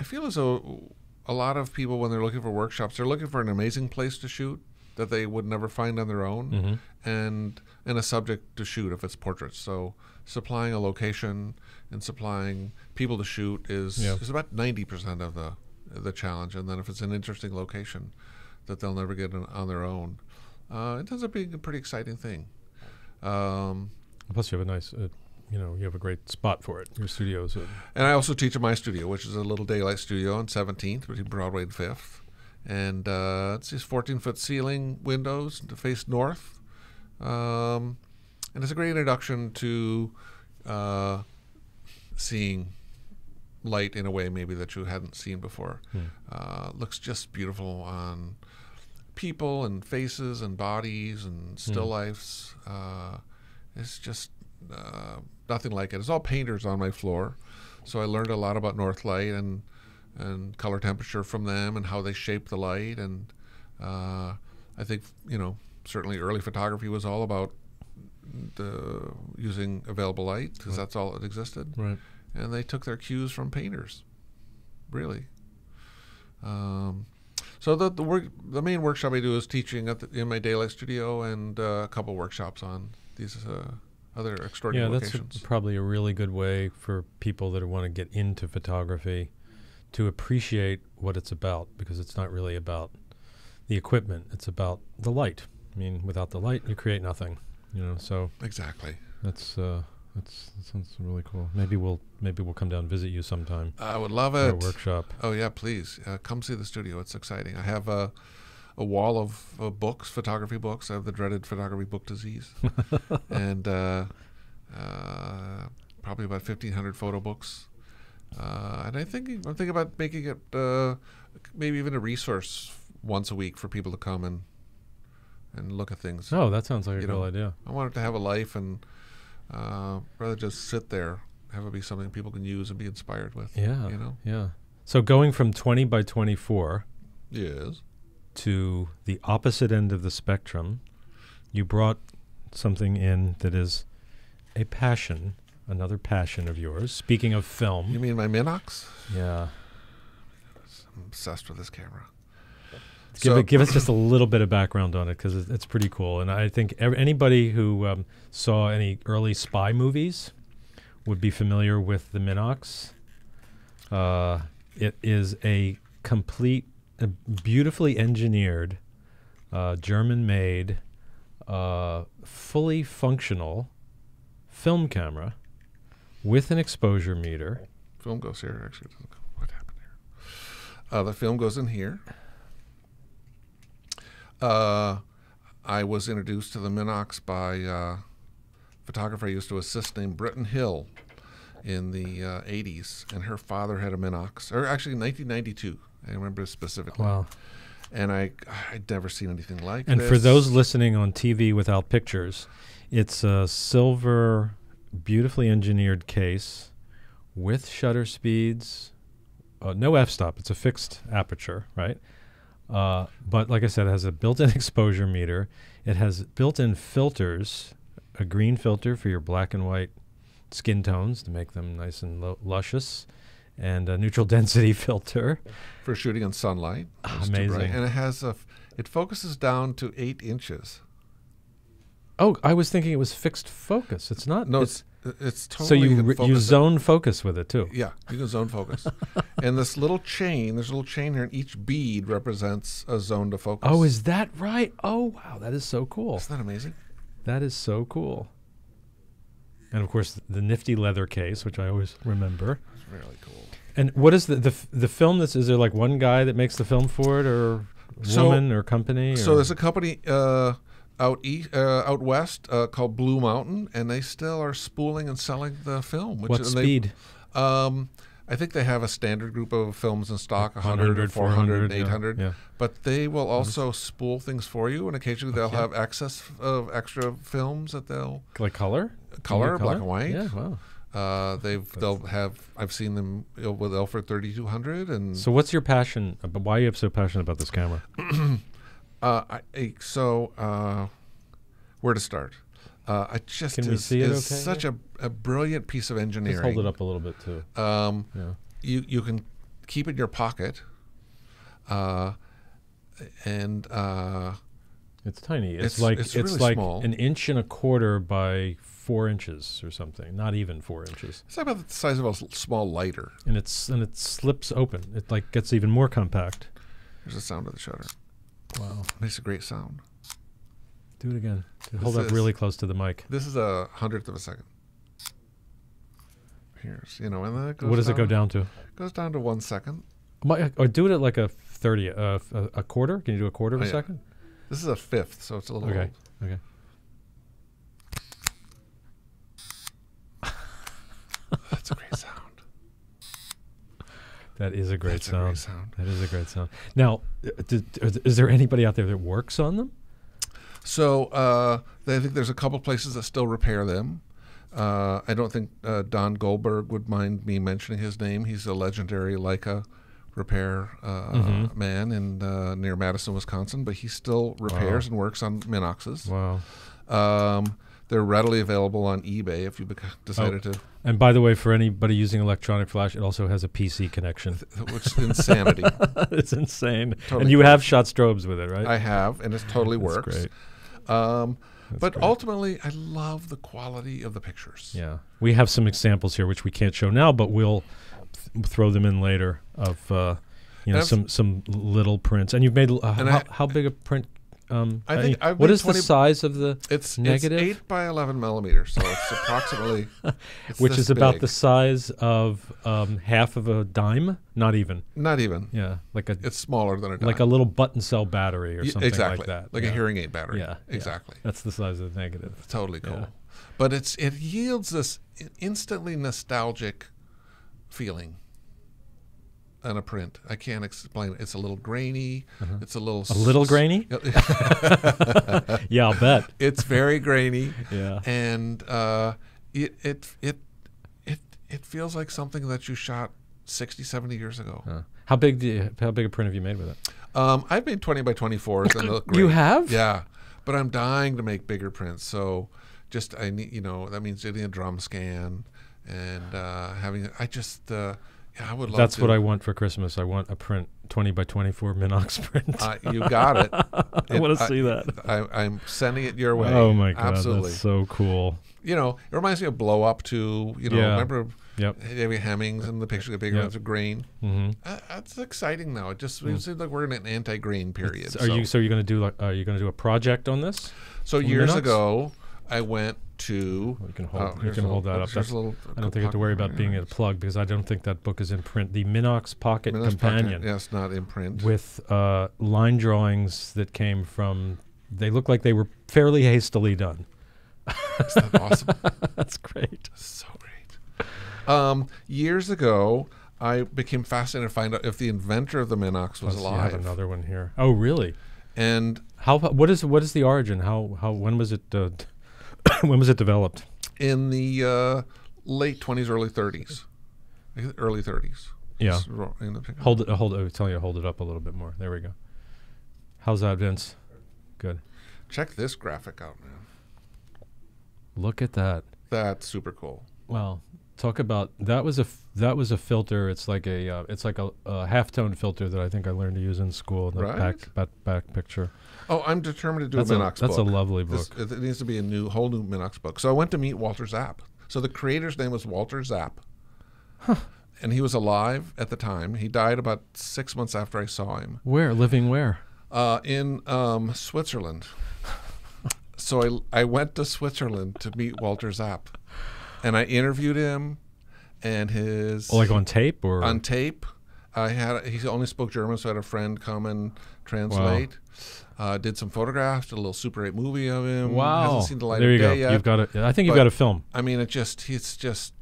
feel as though a lot of people, when they're looking for workshops, they're looking for an amazing place to shoot that they would never find on their own, and a subject to shoot if it's portraits. So supplying a location and supplying people to shoot is about 90% of the challenge. And then if it's an interesting location that they'll never get on their own, it ends up being a pretty exciting thing. Plus you have a nice, you have a great spot for it, your studios. And I also teach at my studio, which is a little daylight studio on 17th between Broadway and 5th. And it's these 14-foot ceiling windows to face north. And it's a great introduction to seeing light in a way maybe that you hadn't seen before. Looks just beautiful on people and faces and bodies and still lifes. It's just nothing like it. It's all painters on my floor. So I learned a lot about north light and color temperature from them and how they shape the light. And I think, certainly early photography was all about using available light, because that's all that existed. Right. And they took their cues from painters, really. So the main workshop I do is teaching in my daylight studio, and a couple workshops on these other extraordinary locations. That's probably a really good way for people that want to get into photography to appreciate what it's about, because it's not really about the equipment, it's about the light. I mean, without the light, you create nothing. So exactly. That sounds really cool. Maybe we'll come down and visit you sometime. I would love it. A workshop. Oh yeah, please come see the studio. It's exciting. I have a wall of books, photography books. I have the dreaded photography book disease, and probably about 1,500 photo books. And I'm thinking about making it maybe even a resource once a week for people to come and look at things. Oh, that sounds like a cool idea. I want it to have a life, and rather just sit there, have it be something people can use and be inspired with. Yeah, yeah. So going from 20 by 24 to the opposite end of the spectrum, you brought something in that is a passion, another passion of yours. Speaking of film. You mean my Minox? Yeah. obsessed with this camera. Give us just a little bit of background on it, because it's pretty cool. And I think anybody who saw any early spy movies would be familiar with the Minox. It is a complete, beautifully engineered, German-made, fully functional film camera with an exposure meter. Film goes here. Actually, what happened here? The film goes in here. I was introduced to the Minox by a photographer I used to assist named Britton Hill in the 80s, and her father had a Minox, or actually in 1992. I remember specifically. Wow. And I'd never seen anything like this. And for those listening on TV without pictures, it's a silver, beautifully engineered case with shutter speeds, no f-stop. It's a fixed aperture, right? But like I said, it has a built-in exposure meter. It has built-in filters, a green filter for your black and white skin tones to make them nice and luscious, and a neutral density filter for shooting in sunlight. Amazing. And it has it focuses down to 8 inches. Oh, I was thinking it was fixed focus. It's not. No, it's totally. So you zone focus with it too. Yeah, you can zone focus. And this little chain, there's a little chain here, and each bead represents a zone to focus. Oh, is that right? Oh, wow, that is so cool. Isn't that amazing? That is so cool. And of course, the nifty leather case, which I always remember. It's really cool. And what is the film? Is there like one guy that makes the film for it, or woman, or company? So there's a company out west called Blue Mountain, and they still are spooling and selling the film. What speed? I think they have a standard group of films in stock, 100, 400, 800. Yeah. But they will also spool things for you, and occasionally they'll have excess of extra films that they'll like color, black and white. Yeah, wow. They'll have. I've seen them with Ilford 3200. And so, what's your passion? Why are you so passionate about this camera? Where to start? Can we see it? Okay. Such a brilliant piece of engineering. Just hold it up a little bit too. You can keep it in your pocket, and it's tiny. It's really like small. 1.25 inches by 4 inches or something. Not even 4 inches. It's about the size of a small lighter. And it slips open. It like gets even more compact. There's the sound of the shutter. Wow, makes a great sound. Do it again. Hold up really close to the mic. This is 1/100 of a second. Here's, and then it goes. What does it go down to? It goes down to 1 second. Or do it at like a 30, a quarter. Can you do a quarter of a second? This is a fifth, so it's a little old. Okay. That's a great sound. That is a great sound. A great sound. That is a great sound. Now, is there anybody out there that works on them? So I think there's a couple places that still repair them. I don't think Don Goldberg would mind me mentioning his name. He's a legendary Leica repair man in near Madison, Wisconsin, but he still repairs and works on Minoxes. Wow. They're readily available on eBay if you decided to. And by the way, for anybody using electronic flash, it also has a PC connection. Which is insanity. It's insane. Totally and you have shot strobes with it, right? I have, and it totally works. Great. But ultimately, I love the quality of the pictures. Yeah. We have some examples here, which we can't show now, but we'll throw them in later of, some little prints. And you've made, how big a print? What is the size of the negative? It's 8 by 11 millimeters, so it's approximately, which is about the size of half of a dime. Not even. Yeah, it's smaller than a dime. Like a little button cell battery or something like that. Like a hearing aid battery. Yeah, exactly. That's the size of the negative. Totally cool. Yeah. But it yields this instantly nostalgic feeling. On a print, I can't explain it. It's a little grainy. It's a little grainy. Yeah, I'll bet. It's very grainy. Yeah, and it feels like something that you shot 60, 70 years ago. How big a print have you made with it? I've made 20 by 24s and they look great. You have? Yeah, but I'm dying to make bigger prints. So I need that means getting a drum scan and having I would love That's to. what I want for Christmas. I want a print, 20 by 24 Minox print. You got it. I want to see that. I'm sending it your way. Oh my God, absolutely. that's so cool. You know, it reminds me of Blow Up too. You know, Yeah. remember Yep. David Hemmings and the picture get bigger Yep. as a grain. Mm-hmm. That's exciting now. It seems like we're in an anti-grain period. Are you going to do a project on this? So on years Minox? ago, I went to. You can hold that up. There's a little, I don't think you have to worry about being a plug because I don't think that book is in print. The Minox Pocket Minox Companion. Pocket, yes, not in print. With line drawings that came from. They look like they were fairly hastily done. Isn't that awesome? That's great. So great. Years ago, I became fascinated to find out if the inventor of the Minox was alive. You have another one here. Oh, really? And what is the origin? When was it when was it developed? In the late 20s, early 30s. Early 30s. Yeah. Hold it. I'm telling you to hold it up a little bit more. There we go. How's that, Vince? Good. Check this graphic out, man. Look at that. That's super cool. Well, talk about that was a filter. It's like a halftone filter that I think I learned to use in school. The back picture. Oh, I'm determined to do a Minox book. That's a lovely book. It needs to be a whole new Minox book. So I went to meet Walter Zapp. So the creator's name was Walter Zapp. Huh. And he was alive at the time. He died about 6 months after I saw him. Living where? In Switzerland. So I went to Switzerland to meet Walter Zapp. And I interviewed him and his... like on tape or? On tape. He only spoke German, so I had a friend come and translate. Wow. Did some photographs, did a little Super 8 movie of him. Wow. Hasn't seen the light there of you day go. yet. You've got it. I think you've got a film. I mean, it's just... You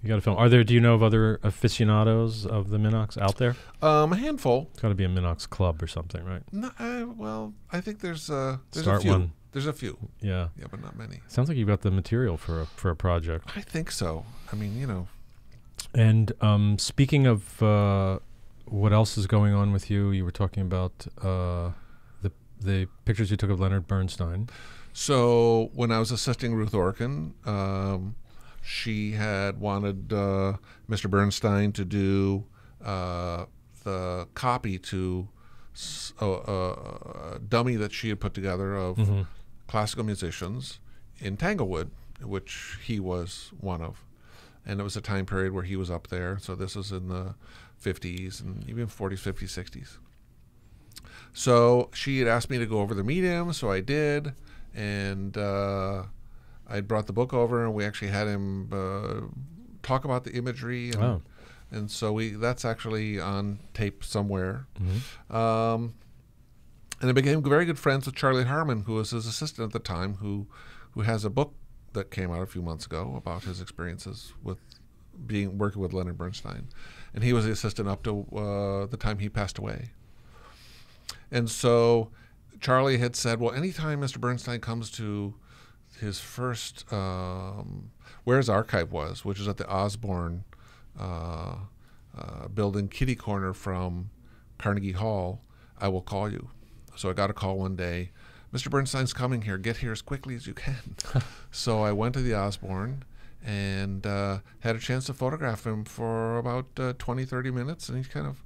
got a film. Do you know of other aficionados of the Minox out there? A handful. It's got to be a Minox club or something, right? No, well, I think there's a Start few. one. There's a few. Yeah. Yeah, but not many. Sounds like you've got the material for a project. I think so. I mean, you know. And speaking of what else is going on with you, you were talking about the pictures you took of Leonard Bernstein. So when I was assisting Ruth Orkin, she had wanted Mr. Bernstein to do the copy to a dummy that she had put together of classical musicians in Tanglewood, which he was one of. And it was a time period where he was up there. So this was in the 50s and even 40s, 50s, 60s. So she had asked me to go over to meet him, so I did. And I brought the book over, and we actually had him talk about the imagery. And, and so that's actually on tape somewhere. And I became very good friends with Charlie Harmon, who was his assistant at the time, who has a book that came out a few months ago about his experiences with working with Leonard Bernstein. And he was the assistant up to the time he passed away. And so Charlie had said, well, anytime Mr. Bernstein comes to his first, where his archive was, which is at the Osborne building, kitty corner from Carnegie Hall, I will call you. So I got a call one day, Mr. Bernstein's coming here, get here as quickly as you can. So I went to the Osborne and had a chance to photograph him for about 20, 30 minutes, and he kind of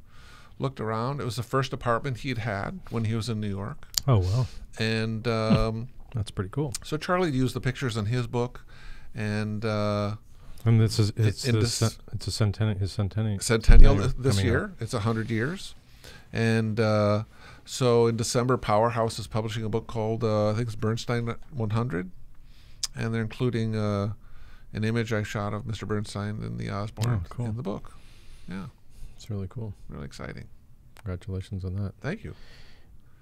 looked around. It was the first apartment he'd had when he was in New York. Oh, wow. And that's pretty cool. So Charlie used the pictures in his book, and this is it's a centennial this year. It's 100 years, and so in December, Powerhouse is publishing a book called I think it's Bernstein 100, and they're including an image I shot of Mr. Bernstein in the Osborne in the book. Yeah, it's really cool. Really exciting. Congratulations on that. Thank you.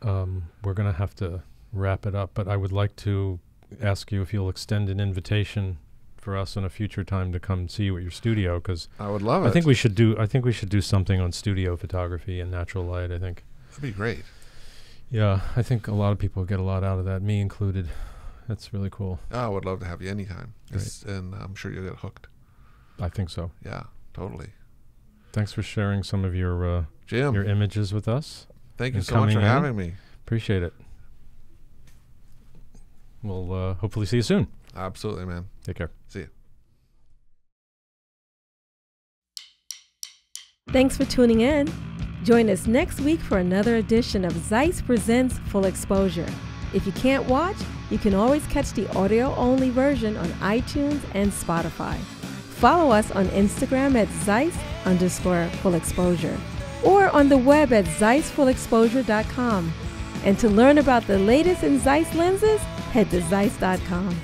We're going to have to wrap it up, but I would like to ask you if you'll extend an invitation for us in a future time to come see you at your studio, because I would love it. I think we should do something on studio photography and natural light. I think that'd be great. Yeah, I think a lot of people get a lot out of that, me included. That's really cool. Oh, I would love to have you anytime, and I'm sure you'll get hooked. I think so. Yeah, totally. Thanks for sharing some of your Jim, your images with us. Thank you so much for having me. Appreciate it. We'll hopefully see you soon. Absolutely, man. Take care. See you. Thanks for tuning in. Join us next week for another edition of Zeiss Presents Full Exposure. If you can't watch, you can always catch the audio-only version on iTunes and Spotify. Follow us on Instagram at Zeiss_Full Exposure or on the web at ZeissFullExposure.com. And to learn about the latest in Zeiss lenses, head to Zeiss.com.